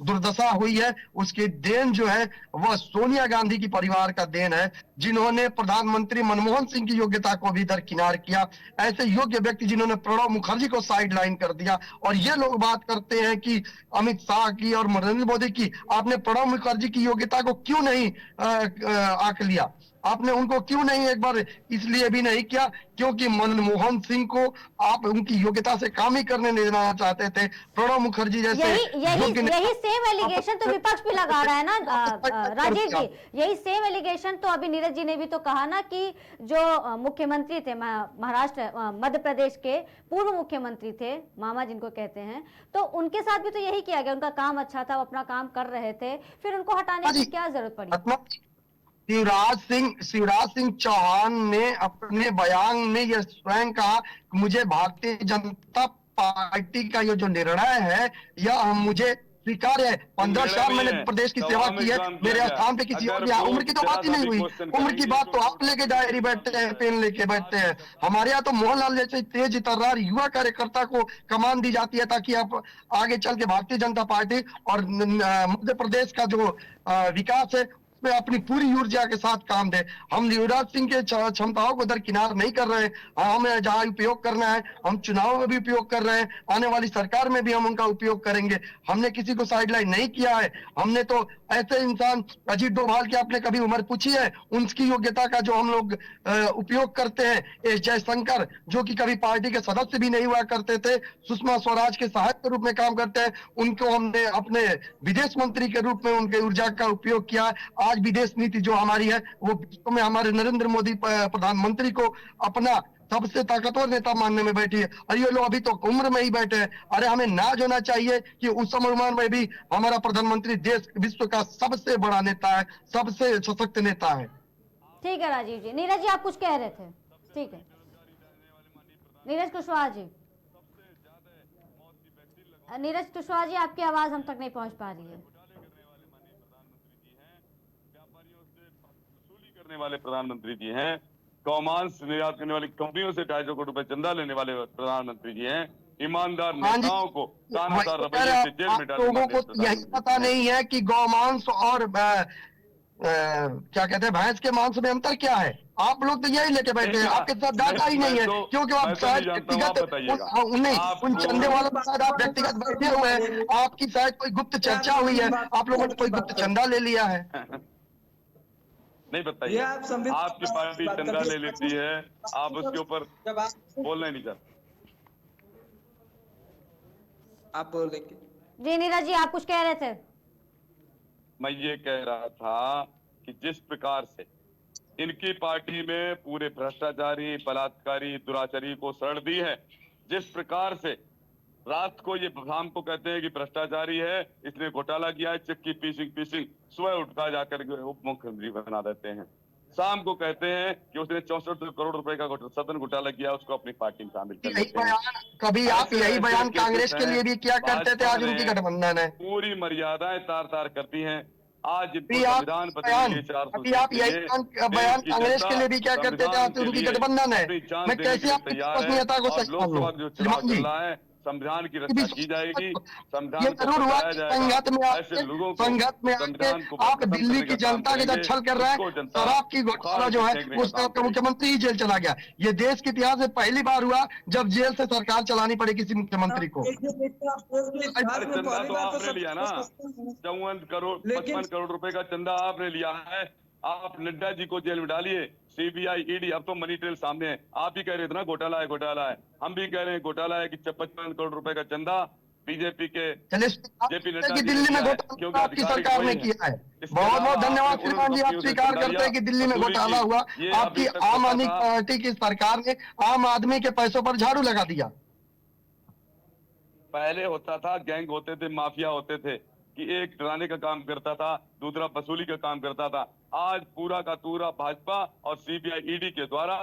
दुर्दशा हुई है, उसकी देन जो है वह सोनिया गांधी की परिवार का देन है, जिन्होंने प्रधानमंत्री मनमोहन सिंह की योग्यता को भी दरकिनार किया। ऐसे योग्य व्यक्ति जिन्होंने प्रणब मुखर्जी को साइड लाइन कर दिया। और ये लोग बात करते हैं कि अमित शाह की और नरेंद्र मोदी की, आपने प्रणब मुखर्जी की योग्यता को क्यों नहीं आंक लिया? आपने उनको क्यों नहीं एक बार इसलिए भी नहीं किया क्योंकि मनमोहन सिंह को आप उनकी योग्यता से काम ही करने नहीं देना चाहते थे। प्रणब मुखर्जी जैसे यही सेम एलिगेशन तो विपक्ष भी लगा रहा है ना राजीव जी। यही सेम एलिगेशन तो अभी नीरज जी ने भी तो कहा ना कि जो मुख्यमंत्री थे महाराष्ट्र मध्य प्रदेश के पूर्व मुख्यमंत्री थे, मामा जिनको कहते हैं, तो उनके साथ भी तो यही किया गया। उनका काम अच्छा था, वो अपना काम कर रहे थे, फिर उनको हटाने की क्या जरूरत पड़ी? शिवराज सिंह चौहान ने अपने बयान में यह स्वयं कहा, मुझे भारतीय जनता पार्टी का ये जो निर्णय है यह मुझे स्वीकार है। 15 साल मैंने प्रदेश की सेवा की है, मेरे स्थान पे किसी और उम्र की तो बात ही नहीं हुई। उम्र की बात तो आप लेके डायरी बैठते हैं, पेन लेके बैठते हैं। हमारे यहाँ तो मोहनलाल जैसे तेज तर्रार युवा कार्यकर्ता को कमान दी जाती है ताकि आप आगे चल के भारतीय जनता पार्टी और मध्य प्रदेश का जो विकास है में अपनी पूरी ऊर्जा के साथ काम दे। हम युवराज सिंह के क्षमताओं को दरकिनार नहीं कर रहे हैं। हमें जहां उपयोग करना है हम चुनाव में भी उपयोग कर रहे हैं, आने वाली सरकार में भी हम उनका उपयोग करेंगे। हमने किसी को साइडलाइन नहीं किया है। हमने तो ऐसे इंसान अजीत डोभाल की आपने कभी उम्र पूछी है? उनकी योग्यता का जो हम लोग उपयोग करते हैं, एस जयशंकर जो कि कभी पार्टी के सदस्य भी नहीं हुआ करते थे, सुषमा स्वराज के सहायक के रूप में काम करते हैं, उनको हमने अपने विदेश मंत्री के रूप में उनके ऊर्जा का उपयोग किया। आज विदेश नीति जो हमारी है वो विश्व में हमारे नरेंद्र मोदी प्रधानमंत्री को अपना सबसे ताकतवर नेता मानने में बैठी है। और ये लोग अभी तो उम्र में ही बैठे हैं। अरे हमें नाज होना चाहिए कि उस उम्र में भी हमारा प्रधानमंत्री देश विश्व का सबसे बड़ा नेता है, सबसे सशक्त नेता है। ठीक है राजीव जी। नीरज जी आप कुछ कह रहे थे? ठीक है नीरज कुशवाहा जी। नीरज कुशवाहा जी आपकी आवाज हम तक नहीं पहुंच पा रही है। करने वाले प्रधानमंत्री जी हैं, गौमांस निर्यात करने वाली कंपनियों से 250 करोड़ रुपए चंदा लेने वाले प्रधानमंत्री जी हैं, ईमानदार नेताओं को तानाशाह रवैये से जेल में डालने वाले लोगों को यही पता नहीं है कि गौमांस और क्या कहते हैं भैंस के मांस में अंतर क्या है। आप लोग तो यही लेके बैठे हैं, आपके साथ डाटा ही नहीं है क्योंकि आप शायद व्यक्तिगत उन चंदे वालों के साथ आप व्यक्तिगत बैठे हुए हैं। आपकी शायद कोई गुप्त चर्चा हुई है, आप लोगों ने कोई गुप्त चंदा ले लिया है। नहीं बताइए, आपकी पार्टी चंदा ले लेती है, आप उसके ऊपर बोलना नहीं चाहते। आप बोलेंगे जी नीरज जी, आप कुछ कह रहे थे? मैं ये कह रहा था कि जिस प्रकार से इनकी पार्टी में पूरे भ्रष्टाचारी, बलात्कारी, दुराचारी को शरण दी है, जिस प्रकार से रात को ये शाम को कहते हैं कि भ्रष्टाचारी है, इसने घोटाला किया है, चेक की पीसिंग सुबह उठकर जाकर के उप मुख्यमंत्री बना देते हैं। शाम को कहते हैं कि उसने 64 करोड़ रुपए का सदन घोटाला किया, उसको अपनी पार्टी में शामिल कर यही लेते हैं। बयान कभी आप ऐसे यही ऐसे बयान केसेस कांग्रेस के हैं। लिए भी किया करते थे, भाजपा आज उनकी ने गठबंधन है। पूरी मर्यादाएं तार करती हैं। आज इनको अभी आप संविधान बदलने बयान के 400 अभी आप यही बयान कांग्रेस के लिए भी क्या करते थे, आज उनकी गठबंधन है। अपनी जान मैं देने के कैसे लिए आपकी तैयार है। विश्वसनीयता को और सच मान लूं? लोकसभा का जो चुनाव श्रीमान जी, चल रहा है, संविधान की रक्षा की जाएगी, ये संविधान को जरूर हुआ बचाया कि जाएगा। ऐसे लोगों को संगत में आके संविधान को आप खत्म दिल्ली करने की का काम जनता के साथ करेंगे, छल कर रहे उसको हैं। जनता शराब की घोटाला उखाड़ जो के है फेंकने का उसका काम आपका करेगी। मुख्यमंत्री ही जेल चला गया। ये देश के इतिहास में पहली बार हुआ जब जेल से सरकार चलानी पड़े किसी मुख्यमंत्री को। अरे चंदा तो आपने लिया ना, 54 करोड़ लेकिन 55 करोड़ रुपए का चंदा आपने लिया है। आप नड्डा जी को जेल में डालिए, सीबीआई ईडी, अब तो मनी ट्रेल सामने है। आप ही कह रहे थे ना घोटाला है, हम भी कह रहे हैं घोटाला है कि 55 करोड़ रुपए का चंदा बीजेपी के चलिए जेपी नड्डा कि जी दिल्ली में ने घोटाला आपकी अधिकारी सरकार ने वही किया है। इसके बहुत अलावा बहुत धन्यवाद आपने श्रीमान जी, आप कंपनियों से स्वीकार चंदा करते हैं कि दिल्ली में वसूली घोटाला की। हुआ। ये आपकी अभी तक आम पता आदमी था। पार्टी की सरकार ने आम आदमी के पैसों पर झाड़ू लगा दिया। पहले होता था, गैंग होते थे, माफिया होते थे कि एक डराने का काम करता था, दूसरा वसूली का काम करता था। आज पूरा का पूरा भाजपा और सीबीआई ईडी के द्वारा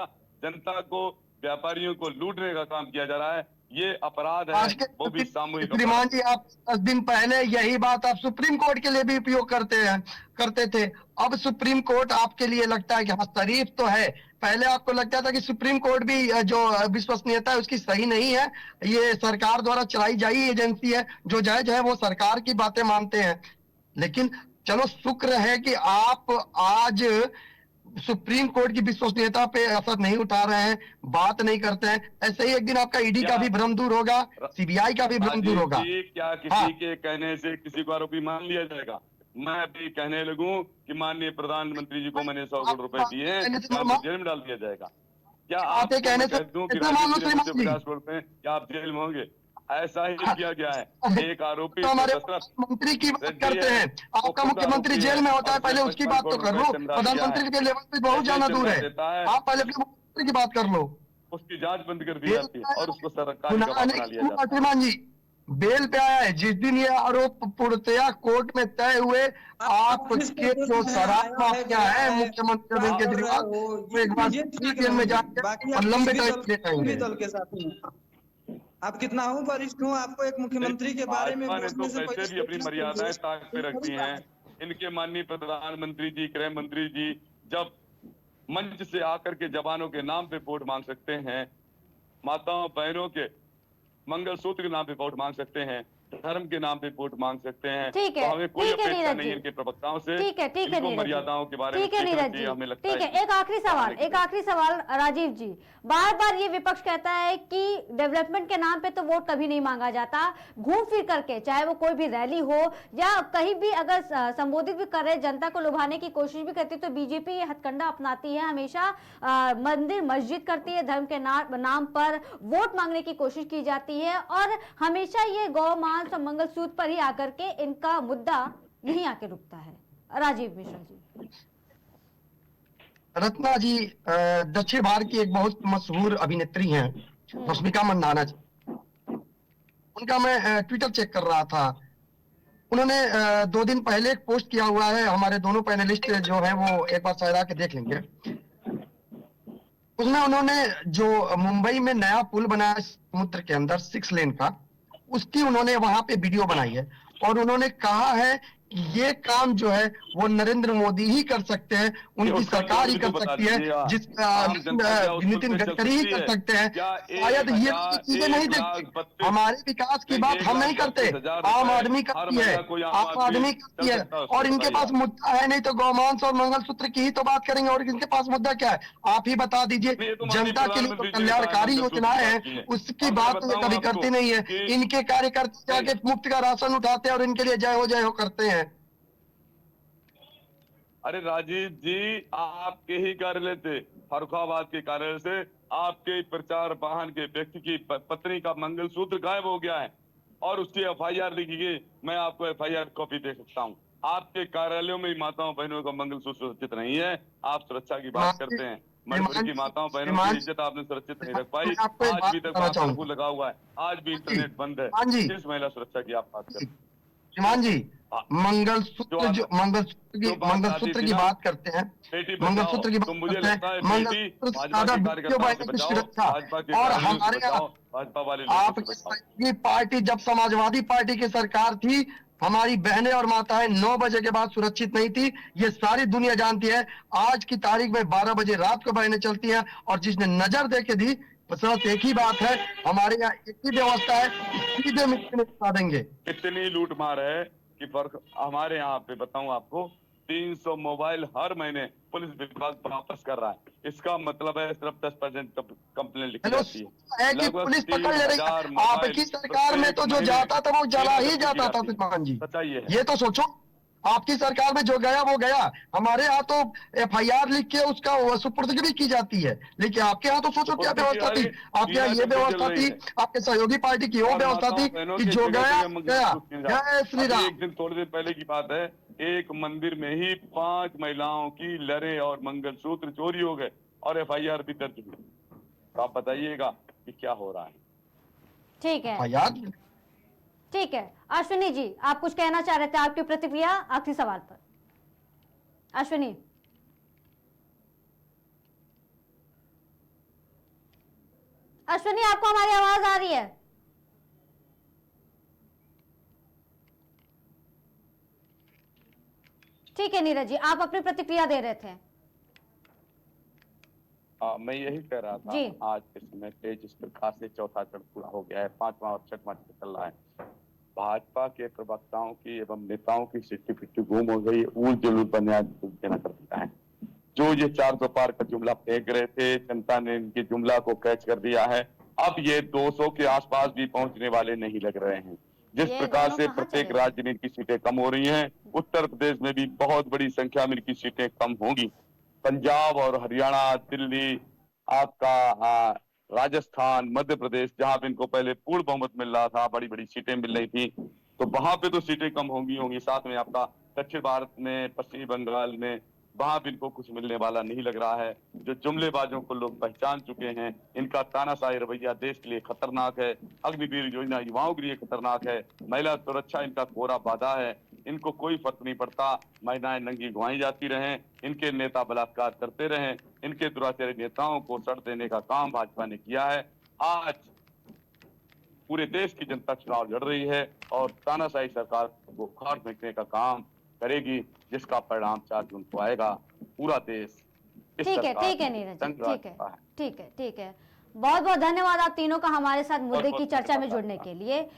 जनता को, व्यापारियों को लूटने का काम किया जा रहा है। ये अपराध है, आज के वो भी सामूहिक श्रीमान अपराध। जी, आप 10 दिन पहले यही बात आप सुप्रीम कोर्ट के लिए भी उपयोग करते थे। अब सुप्रीम कोर्ट आपके लिए लगता है कि हाँ शरीफ तो है। पहले आपको लगता था कि सुप्रीम कोर्ट भी जो विश्वसनीयता है उसकी सही नहीं है, ये सरकार द्वारा चलाई जाई एजेंसी है, जो जज है वो सरकार की बातें मानते हैं। लेकिन चलो शुक्र है कि आप आज सुप्रीम कोर्ट की विश्वसनीयता पे असर नहीं उठा रहे हैं, बात नहीं करते हैं। ऐसे ही एक दिन आपका ईडी का भी भ्रम दूर होगा, सीबीआई का भी भ्रम दूर होगा। राजीव जी, क्या किसी हाँ। के कहने से किसी को आरोपी मान लिया जाएगा? मैं भी कहने लगूं कि माननीय प्रधानमंत्री जी को मैंने 100 करोड़ रुपए दिए हैं, क्या उनको जेल में डाल दिया जाएगा? क्या बातें आपको कहने मैं से कह दूं कि इतना मान लो राजीव जी ने मुझसे श्रीमान जी। 50 करोड़ रुपए, क्या आप जेल में होंगे? ऐसा ही किया गया है। एक आरोपी तो हमारे दशरथ मंत्री की बात रेड्डी करते है, हैं, वो आपका खुद मुख्यमंत्री आरोपी जेल में होता है, और पहले उसने उसकी 55 बात तो करोड़ कर लो। रुपए चंदा दिया प्रधानमंत्री है। के लेवल पे बहुत ऐसे ज्यादा दूर चंदा है, देता है, आप पहले अपने मुख्यमंत्री की बात कर लो। उसकी जांच बंद कर दी जाती है और उसको सरकारी गुनाह गवाह नहीं बना लिया हुआ जाता है। श्रीमान जी, बेल पे आया है। जिस दिन ये आरोप पूर्णतया कोर्ट में तय हुए, आपके जो शराब माफिया है मुख्यमंत्री अरविंद केजरीवाल, वो एक बार जेल में जाके और लंबे टाइम ले जाएंगे। दल के साथ हैं। आप कितना हो वरिष्ठ हो, आपको एक मुख्यमंत्री के बारे में भाजपा ने तो बोलने से वैसे भी अपनी मर्यादाएं ताक पे रखी हैं। इनके माननीय प्रधानमंत्री जी, गृह मंत्री जी जब मंच से आकर के जवानों के नाम पे वोट मांग सकते हैं, माताओं बहनों के मंगलसूत्र के नाम पे वोट मांग सकते हैं, धर्म के नाम पे वोट मांग सकते हैं, ठीक है, तो हमें कोई ठीक है अपेक्षा नीरज नहीं है जी। इनके प्रवक्ताओं से। ठीक है इनको नीरज जी। मर्यादाओं के बारे में ठीक है सीखना नीरज चाहिए, हमें जी, लगता ठीक है। कि एक आखिरी सवाल राजीव जी, बार बार ये विपक्ष कहता है कि डेवलपमेंट के नाम पे तो वोट कभी नहीं मांगा जाता। घूम फिर करके चाहे वो कोई भी रैली हो या कहीं भी अगर संबोधित भी कर रहे, जनता को लुभाने की कोशिश भी करती है, तो बीजेपी ये हथकंडा अपनाती है, हमेशा मंदिर मस्जिद करती है, धर्म के नाम पर वोट मांगने की कोशिश की जाती है और हमेशा ये गौ मांस और मंगलसूत्र पर ही आकर के इनका मुद्दा यहीं आके रुकता है। राजीव मिश्रा जी। रत्ना जी दक्षिण भारत की एक बहुत मशहूर अभिनेत्री हैं, रश्मिका मंदाना जी। उनका मैं ट्विटर चेक कर रहा था। उन्होंने 2 दिन पहले एक पोस्ट किया हुआ है, हमारे दोनों पैनलिस्ट जो हैं वो एक बार शायद आके देख लेंगे। उसमें उन्होंने जो मुंबई में नया पुल बनाया समुद्र के अंदर 6 लेन का, उसकी उन्होंने वहां पे वीडियो बनाई है और उन्होंने कहा है कि ये काम जो है वो नरेंद्र मोदी ही कर सकते हैं, उनकी सरकार ही कर सकती है, जिस नितिन गडकरी ही कर सकते हैं। शायद ये चीजें नहीं देखते, हमारे विकास की बात हम नहीं करते, आम आदमी करती है, आम आदमी करती है। और इनके पास मुद्दा है नहीं तो गौमांस और मंगलसूत्र की ही तो बात करेंगे। और इनके पास मुद्दा क्या है आप ही बता दीजिए। जनता के लिए तो कल्याणकारी योजनाएं हैं, उसकी बात तो कभी करती नहीं है। इनके कार्यकर्ता जाके मुफ्त का राशन उठाते हैं और इनके लिए जय हो करते हैं। अरे राजीव जी, आपके ही कार्यालय से, फर्रुखाबाद के कार्यालय से आपके प्रचार वाहन के व्यक्ति की पत्नी का मंगलसूत्र गायब हो गया है और उसकी एफआईआर लिखी गई। मैं आपको एफआईआर कॉपी दे सकता हूँ। आपके कार्यालयों में माताओं बहनों का मंगलसूत्र सुरक्षित नहीं है, आप सुरक्षा की बात करते हैं। मणिपुर की माताओं बहनों की इज्जत आपने सुरक्षित नहीं रख पाई। मैं आपको एक आज बात भी तक बताना वहाँ चाहूंगा। कर्फ्यू लगा हुआ है, आज भी इंटरनेट बंद है। हाँ जी। किस महिला सुरक्षा की आप बात कर रहे हैं? श्रीमान जी, हाँ, मंगलसूत्र जो बात आती मंगलसूत्र थी की ना, बात करते हैं, बेटी बचाओ, मंगलसूत्र की तो बात मुझे करते लगता है हैं, बेटी मंगलसूत्र से भाजपा ज्यादा के बेटियों कार्यकर्ताओं से बहनों की बचाओ, सुरक्षा। भाजपा के और कार्यालयों से हमारे यहाँ बचाओ, भाजपा वाले लोगों से आपकी बचाओ। सहयोगी पार्टी, जब समाजवादी पार्टी की सरकार थी, हमारी बहनें और माताएं 9 बजे के बाद सुरक्षित नहीं थी। ये सारी दुनिया जानती है। आज की तारीख में 12 बजे रात को बहनें चलती हैं, और जिसने नजर दे के दी, बस एक ही बात है, हमारे यहाँ एक ही व्यवस्था है, सीधे मिट्टी में बता देंगे। कितनी लूट मार है कि फर्क हमारे यहाँ पे बताऊं आपको, 300 मोबाइल हर महीने पुलिस विभाग वापस कर रहा है। इसका मतलब है सिर्फ 10% कंप्लेंट लिखी हेलो, जाती है। है कि लगभग पुलिस पकड़ ले रही है। 3000 मोबाइल आपकी सरकार में तो जो महीने जाता था वो जला ही जब्ती की जाता था जाती है। श्रीमान जी। सच्चाई ये है। ये तो सोचो, आपकी सरकार में जो गया वो गया। हमारे यहाँ तो FIR लिख के उसका वो सुपुर्दगी भी की जाती है, लेकिन आपके यहाँ तो सोचो क्या व्यवस्था थी। आपके यहाँ ये व्यवस्था थी, आपके सहयोगी पार्टी की वो और व्यवस्था थी माताओं बहनों कि की जो जगह गया जगह मंदिर गया। घुस के जा। जय श्री अभी राम। एक दिन थोड़ी देर पहले की बात है, एक मंदिर में ही 5 महिलाओं की लरे और मंगलसूत्र चोरी हो गए और FIR भी दर्ज हुई। तो आप बताइएगा कि क्या हो रहा है। ठीक है, FIR ठीक है। अश्विनी जी, आप कुछ कहना चाह रहे थे, आपकी प्रतिक्रिया आखिरी सवाल पर। अश्विनी, अश्विनी, आपको हमारी आवाज आ रही है? ठीक है नीरज जी, आप अपनी प्रतिक्रिया दे रहे थे। मैं यही कह रहा था, जी। आज के समय पे जिस प्रकार से चौथा चरण पूरा हो गया है, 5वां और 6वां चल रहा है, भाजपा के प्रवक्ताओं की एवं नेताओं की सिट्टी पिट्टी गुम हो गई, ऊल जुलूल बनियाद देना कर दिया है। जो ये 400 पार का जुमला फेंक रहे थे, जनता ने इनके जुमला को कैच कर दिया है। अब ये 200 के आसपास भी पहुंचने वाले नहीं लग रहे हैं। जिस ये प्रकार दोनों से कहाँ प्रत्येक चले राज्य में इनकी सीटें कम हो रही हैं, उत्तर प्रदेश में भी बहुत बड़ी संख्या में इनकी सीटें कम होंगी। पंजाब और हरियाणा, दिल्ली, आपका राजस्थान, मध्य प्रदेश, जहां पे इनको पहले पूर्ण बहुमत मिल रहा था, बड़ी बड़ी सीटें मिल रही थी, तो वहां पे तो सीटें कम होंगी। साथ में आपका दक्षिण भारत में, पश्चिमी बंगाल में, वहां भी इनको कुछ मिलने वाला नहीं लग रहा है। जो जुमलेबाजों को लोग पहचान चुके हैं, इनका तानाशाही रवैया देश के लिए खतरनाक है। अग्निवीर योजना युवाओं के लिए खतरनाक है। महिला सुरक्षा इनका कोरा वादा है। इनको कोई फर्क नहीं पड़ता, महिलाएं नंगी घुमाई जाती रहें, इनके नेता बलात्कार करते रहें। इनके दुराचारी नेताओं को सड़ देने का काम भाजपा ने किया है। आज पूरे देश की जनता चुनाव लड़ रही है और तानाशाही सरकार को उखाड़ फेंकने का काम करेगी, जिसका परिणाम 4 जून को आएगा। पूरा देश इस ठीक है, सरकार ठीक है में नीरज जी, तंग आ ठीक है, चुका है। ठीक है, ठीक है। बहुत बहुत धन्यवाद आप तीनों का हमारे साथ मुद्दे की चर्चा में जुड़ने के लिए।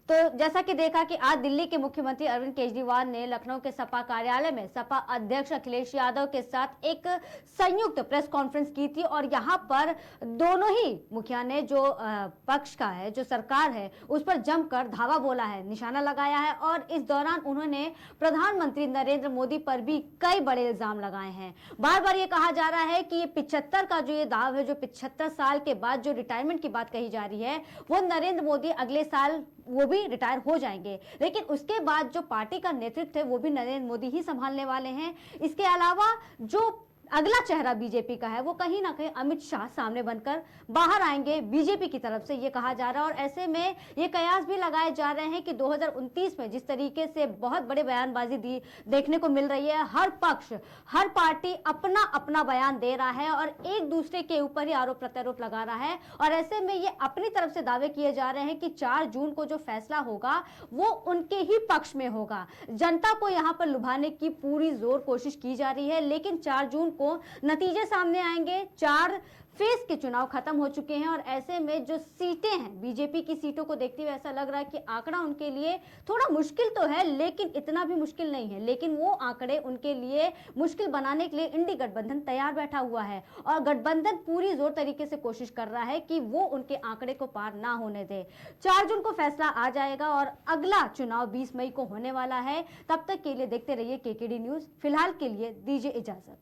तो जैसा कि देखा कि आज दिल्ली के मुख्यमंत्री अरविंद केजरीवाल ने लखनऊ के सपा कार्यालय में सपा अध्यक्ष अखिलेश यादव के साथ एक संयुक्त प्रेस कॉन्फ्रेंस की थी और यहां पर दोनों ही मुखिया ने जो पक्ष का है, जो सरकार है, उस पर जमकर धावा बोला है, निशाना लगाया है और इस दौरान उन्होंने प्रधानमंत्री नरेंद्र मोदी पर भी कई बड़े इल्जाम लगाए हैं। बार बार ये कहा जा रहा है कि ये 75 का जो ये दाव है, जो 75 साल के बाद जो रिटायरमेंट की बात कही जा रही है, वो नरेंद्र मोदी अगले साल वो भी रिटायर हो जाएंगे, लेकिन उसके बाद जो पार्टी का नेतृत्व है वो भी नरेंद्र मोदी ही संभालने वाले हैं। इसके अलावा जो अगला चेहरा बीजेपी का है वो कहीं ना कहीं अमित शाह सामने बनकर बाहर आएंगे बीजेपी की तरफ से, ये कहा जा रहा है। और ऐसे में ये कयास भी लगाए जा रहे हैं कि 2029 में जिस तरीके से बहुत बड़े बयानबाजी देखने को मिल रही है, हर पक्ष, हर पार्टी अपना अपना बयान दे रहा है और एक दूसरे के ऊपर ही आरोप प्रत्यारोप लगा रहा है। और ऐसे में ये अपनी तरफ से दावे किए जा रहे हैं कि 4 जून को जो फैसला होगा वो उनके ही पक्ष में होगा। जनता को यहाँ पर लुभाने की पूरी जोर कोशिश की जा रही है, लेकिन 4 जून को नतीजे सामने आएंगे। 4 फेज के चुनाव खत्म हो चुके हैं और ऐसे में जो सीटें हैं, बीजेपी की सीटों को देखते हुए ऐसा लग रहा है कि आंकड़ा उनके लिए थोड़ा मुश्किल तो है, लेकिन इतना भी मुश्किल नहीं है। लेकिन वो आंकड़े उनके लिए मुश्किल बनाने के लिए इंडी गठबंधन तैयार बैठा हुआ है और गठबंधन पूरी जोर तरीके से कोशिश कर रहा है कि वो उनके आंकड़े को पार ना होने दे। 4 जून को फैसला आ जाएगा और अगला चुनाव 20 मई को होने वाला है। तब तक के लिए देखते रहिए केकेडी न्यूज। फिलहाल के लिए दीजिए इजाजत।